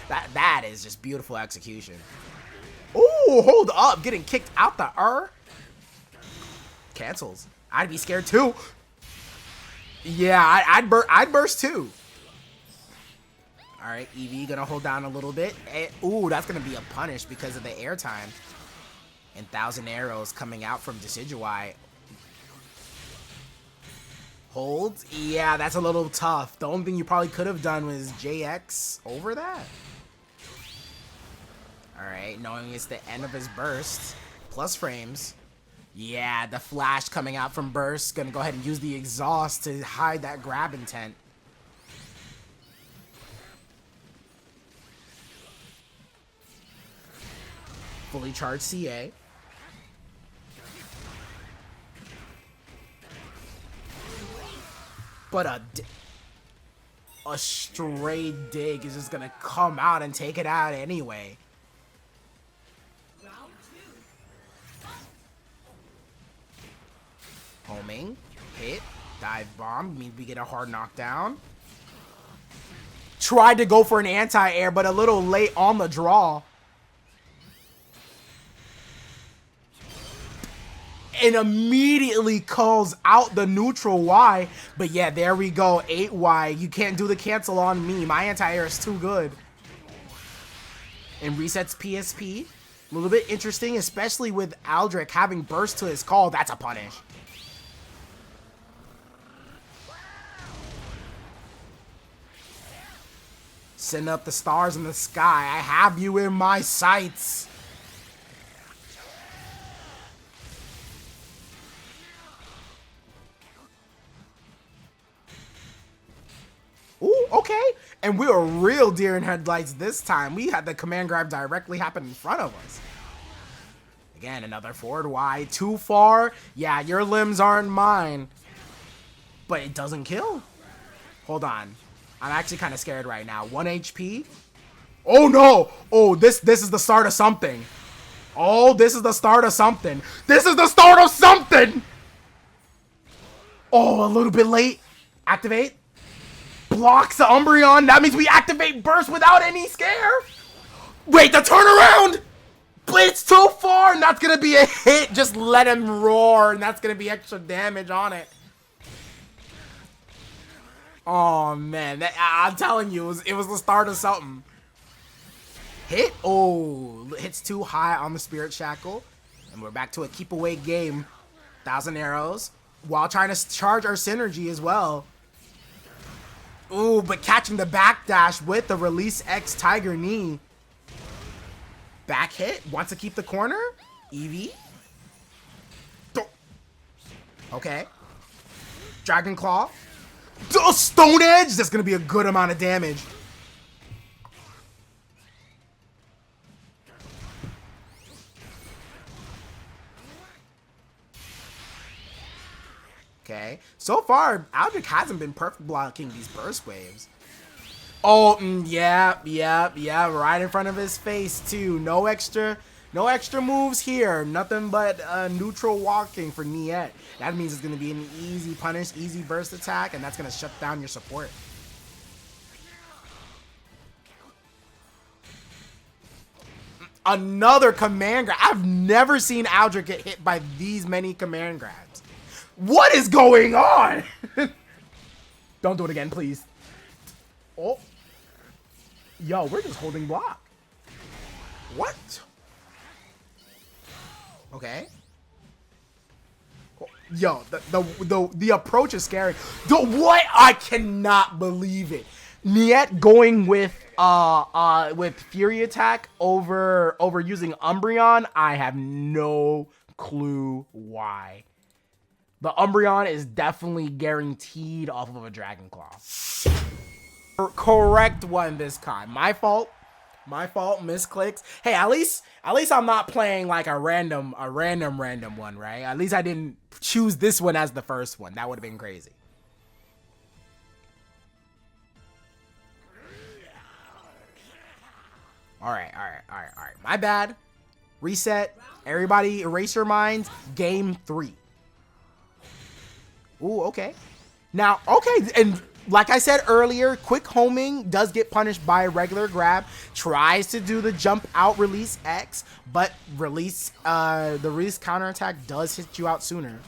That is just beautiful execution. Ooh, hold up. Getting kicked out the Cancels. I'd be scared too. Yeah, I'd burst too. All right, Eevee gonna hold down a little bit. Ooh, that's gonna be a punish because of the airtime. And 1,000 arrows coming out from Decidueye. Holds. Yeah, that's a little tough. The only thing you probably could have done was JX over that. All right, knowing it's the end of his burst. Plus frames. Yeah, the flash coming out from burst. Gonna go ahead and use the exhaust to hide that grab intent. Fully charged CA. But a stray dig is just gonna come out and take it out anyway. Homing, hit, dive bomb, means we get a hard knockdown. Tried to go for an anti-air, but a little late on the draw. And immediately calls out the neutral Y. But yeah, there we go, 8Y. You can't do the cancel on me. My anti-air is too good. And resets PSP. A little bit interesting, especially with Aldrake having burst to his call. That's a punish. Send up the stars in the sky. I have you in my sights. Ooh, okay. And we were real deer in headlights this time. We had the command grab directly happen in front of us. Again, another forward Y. Too far. Yeah, your limbs aren't mine. But it doesn't kill. Hold on. I'm actually kind of scared right now. 1 HP. Oh, no. Oh, this is the start of something. Oh, this is the start of something. This is the start of something. Oh, a little bit late. Activate. Blocks the Umbreon. That means we activate Burst without any scare. Wait, the turnaround. But it's too far, and that's going to be a hit. Just let him roar, and that's going to be extra damage on it. Oh, man. I'm telling you, it was the start of something. Hit. Oh, hits too high on the Spirit Shackle. And we're back to a keep away game. 1,000 arrows. While trying to charge our synergy as well. Ooh, but catching the backdash with the Release X Tiger Knee. Back hit. Wants to keep the corner. Eevee. Okay. Dragon Claw. Stone Edge. That's going to be a good amount of damage. Okay. So far, Aldrake hasn't been perfect blocking these burst waves. Oh, yeah. Right in front of his face, too. No extra moves here. Nothing but neutral walking for Niet. That means it's going to be an easy punish, easy burst attack, and that's going to shut down your support. Another command grab. I've never seen Aldrake get hit by these many command grabs. What is going on? Don't do it again, please. Oh. Yo, we're just holding block. What? Okay. Yo, the approach is scary. What? I cannot believe it. Niet going with Fury Attack over using Umbreon. I have no clue why. The Umbreon is definitely guaranteed off of a Dragon Claw. Correct one this time. My fault. Misclicks. Hey, at least I'm not playing like a random one, right? At least I didn't choose this one as the first one. That would have been crazy. All right. My bad. Reset. Everybody erase your minds. Game 3. Ooh, okay. Now, okay, and like I said earlier, quick homing does get punished by a regular grab. Tries to do the jump out release X, but the release counterattack does hit you out sooner.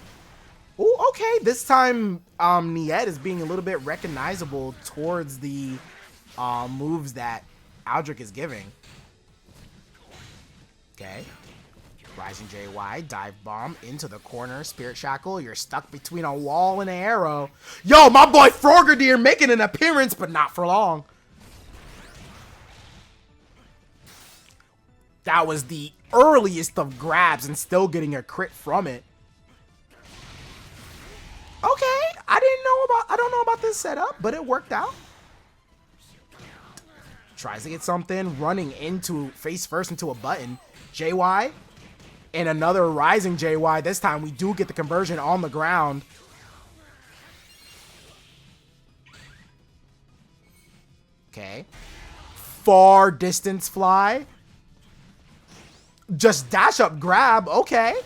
Ooh, okay. This time, Niet is being a little bit recognizable towards the moves that Aldrake is giving. Okay. Rising JY, dive bomb into the corner, Spirit Shackle. You're stuck between a wall and an arrow. Yo, my boy Frogadier making an appearance, but not for long. That was the earliest of grabs and still getting a crit from it. Okay, I don't know about this setup, but it worked out. Tries to get something, running into face first into a button. JY. And another rising JY. This time we do get the conversion on the ground. Okay. Far distance fly. Just dash up grab. Okay.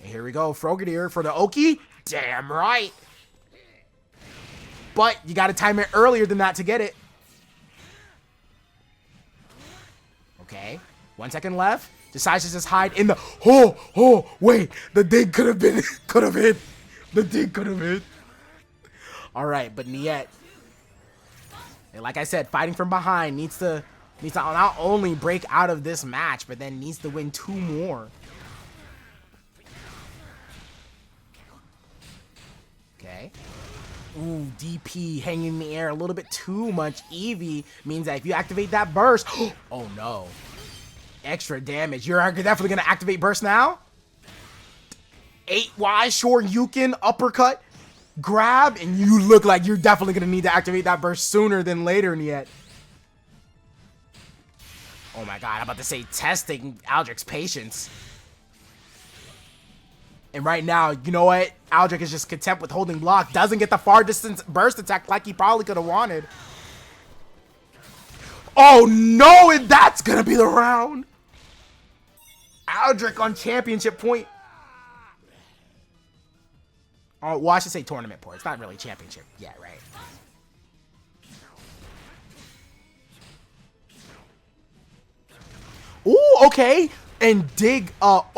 And here we go. Frogadier for the Oki. Damn right. But you got to time it earlier than that to get it. Okay. 1 second left. Decides to just hide in the... Oh, wait. The dig could have hit. The dig could have hit. All right, but Niet, like I said, fighting from behind, needs to not only break out of this match, but then needs to win 2 more. Okay. Ooh, DP hanging in the air a little bit too much. Eevee means that if you activate that burst, oh no. Extra damage. You're definitely going to activate burst now? 8Y, Shoryuken, uppercut, grab, and you look like you're definitely going to need to activate that burst sooner than later, Niet. Oh my god, I'm about to say testing Aldrake's patience. And right now, you know what? Aldrake is just content with holding block. Doesn't get the far distance burst attack like he probably could have wanted. Oh no, and that's going to be the round. Aldrake on championship point. Oh, well, I should say tournament point. It's not really championship yet, right? Ooh, okay. And dig, about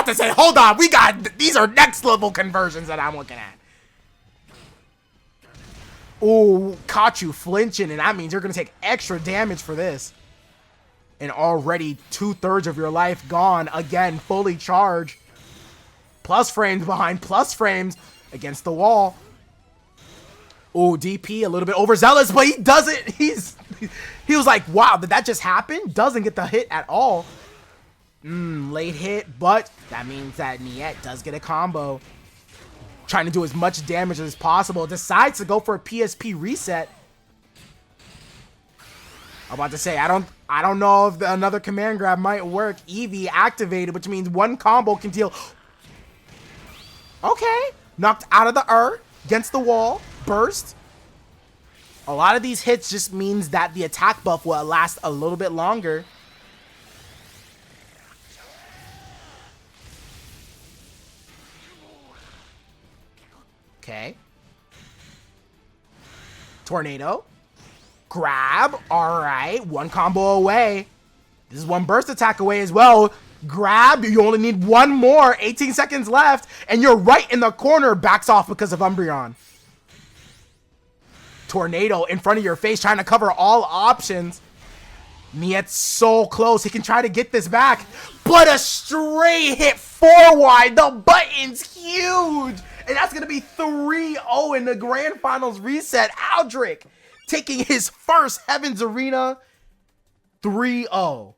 to say, hold on. These are next level conversions that I'm looking at. Ooh, caught you flinching, and that means you're going to take extra damage for this. And already 2/3 of your life gone. Again, fully charged. Plus frames behind plus frames against the wall. Ooh, DP a little bit overzealous, but he doesn't. He was like, wow, did that just happen? Doesn't get the hit at all. Late hit, but that means that Niet does get a combo. Trying to do as much damage as possible. Decides to go for a PSP reset. I'm about to say, I don't know if another command grab might work. Eevee activated, which means one combo can deal. Okay, knocked out of the earth, against the wall, burst. A lot of these hits just means that the attack buff will last a little bit longer. Okay. Tornado. Grab. Alright. One combo away. This is one burst attack away as well. Grab. You only need one more. 18 seconds left. And you're right in the corner. Backs off because of Umbreon. Tornado in front of your face. Trying to cover all options. Niet's so close. He can try to get this back. But a straight hit forward. The button's huge. And that's going to be 3-0 in the Grand Finals reset. Aldrake taking his first Heaven's Arena 3-0.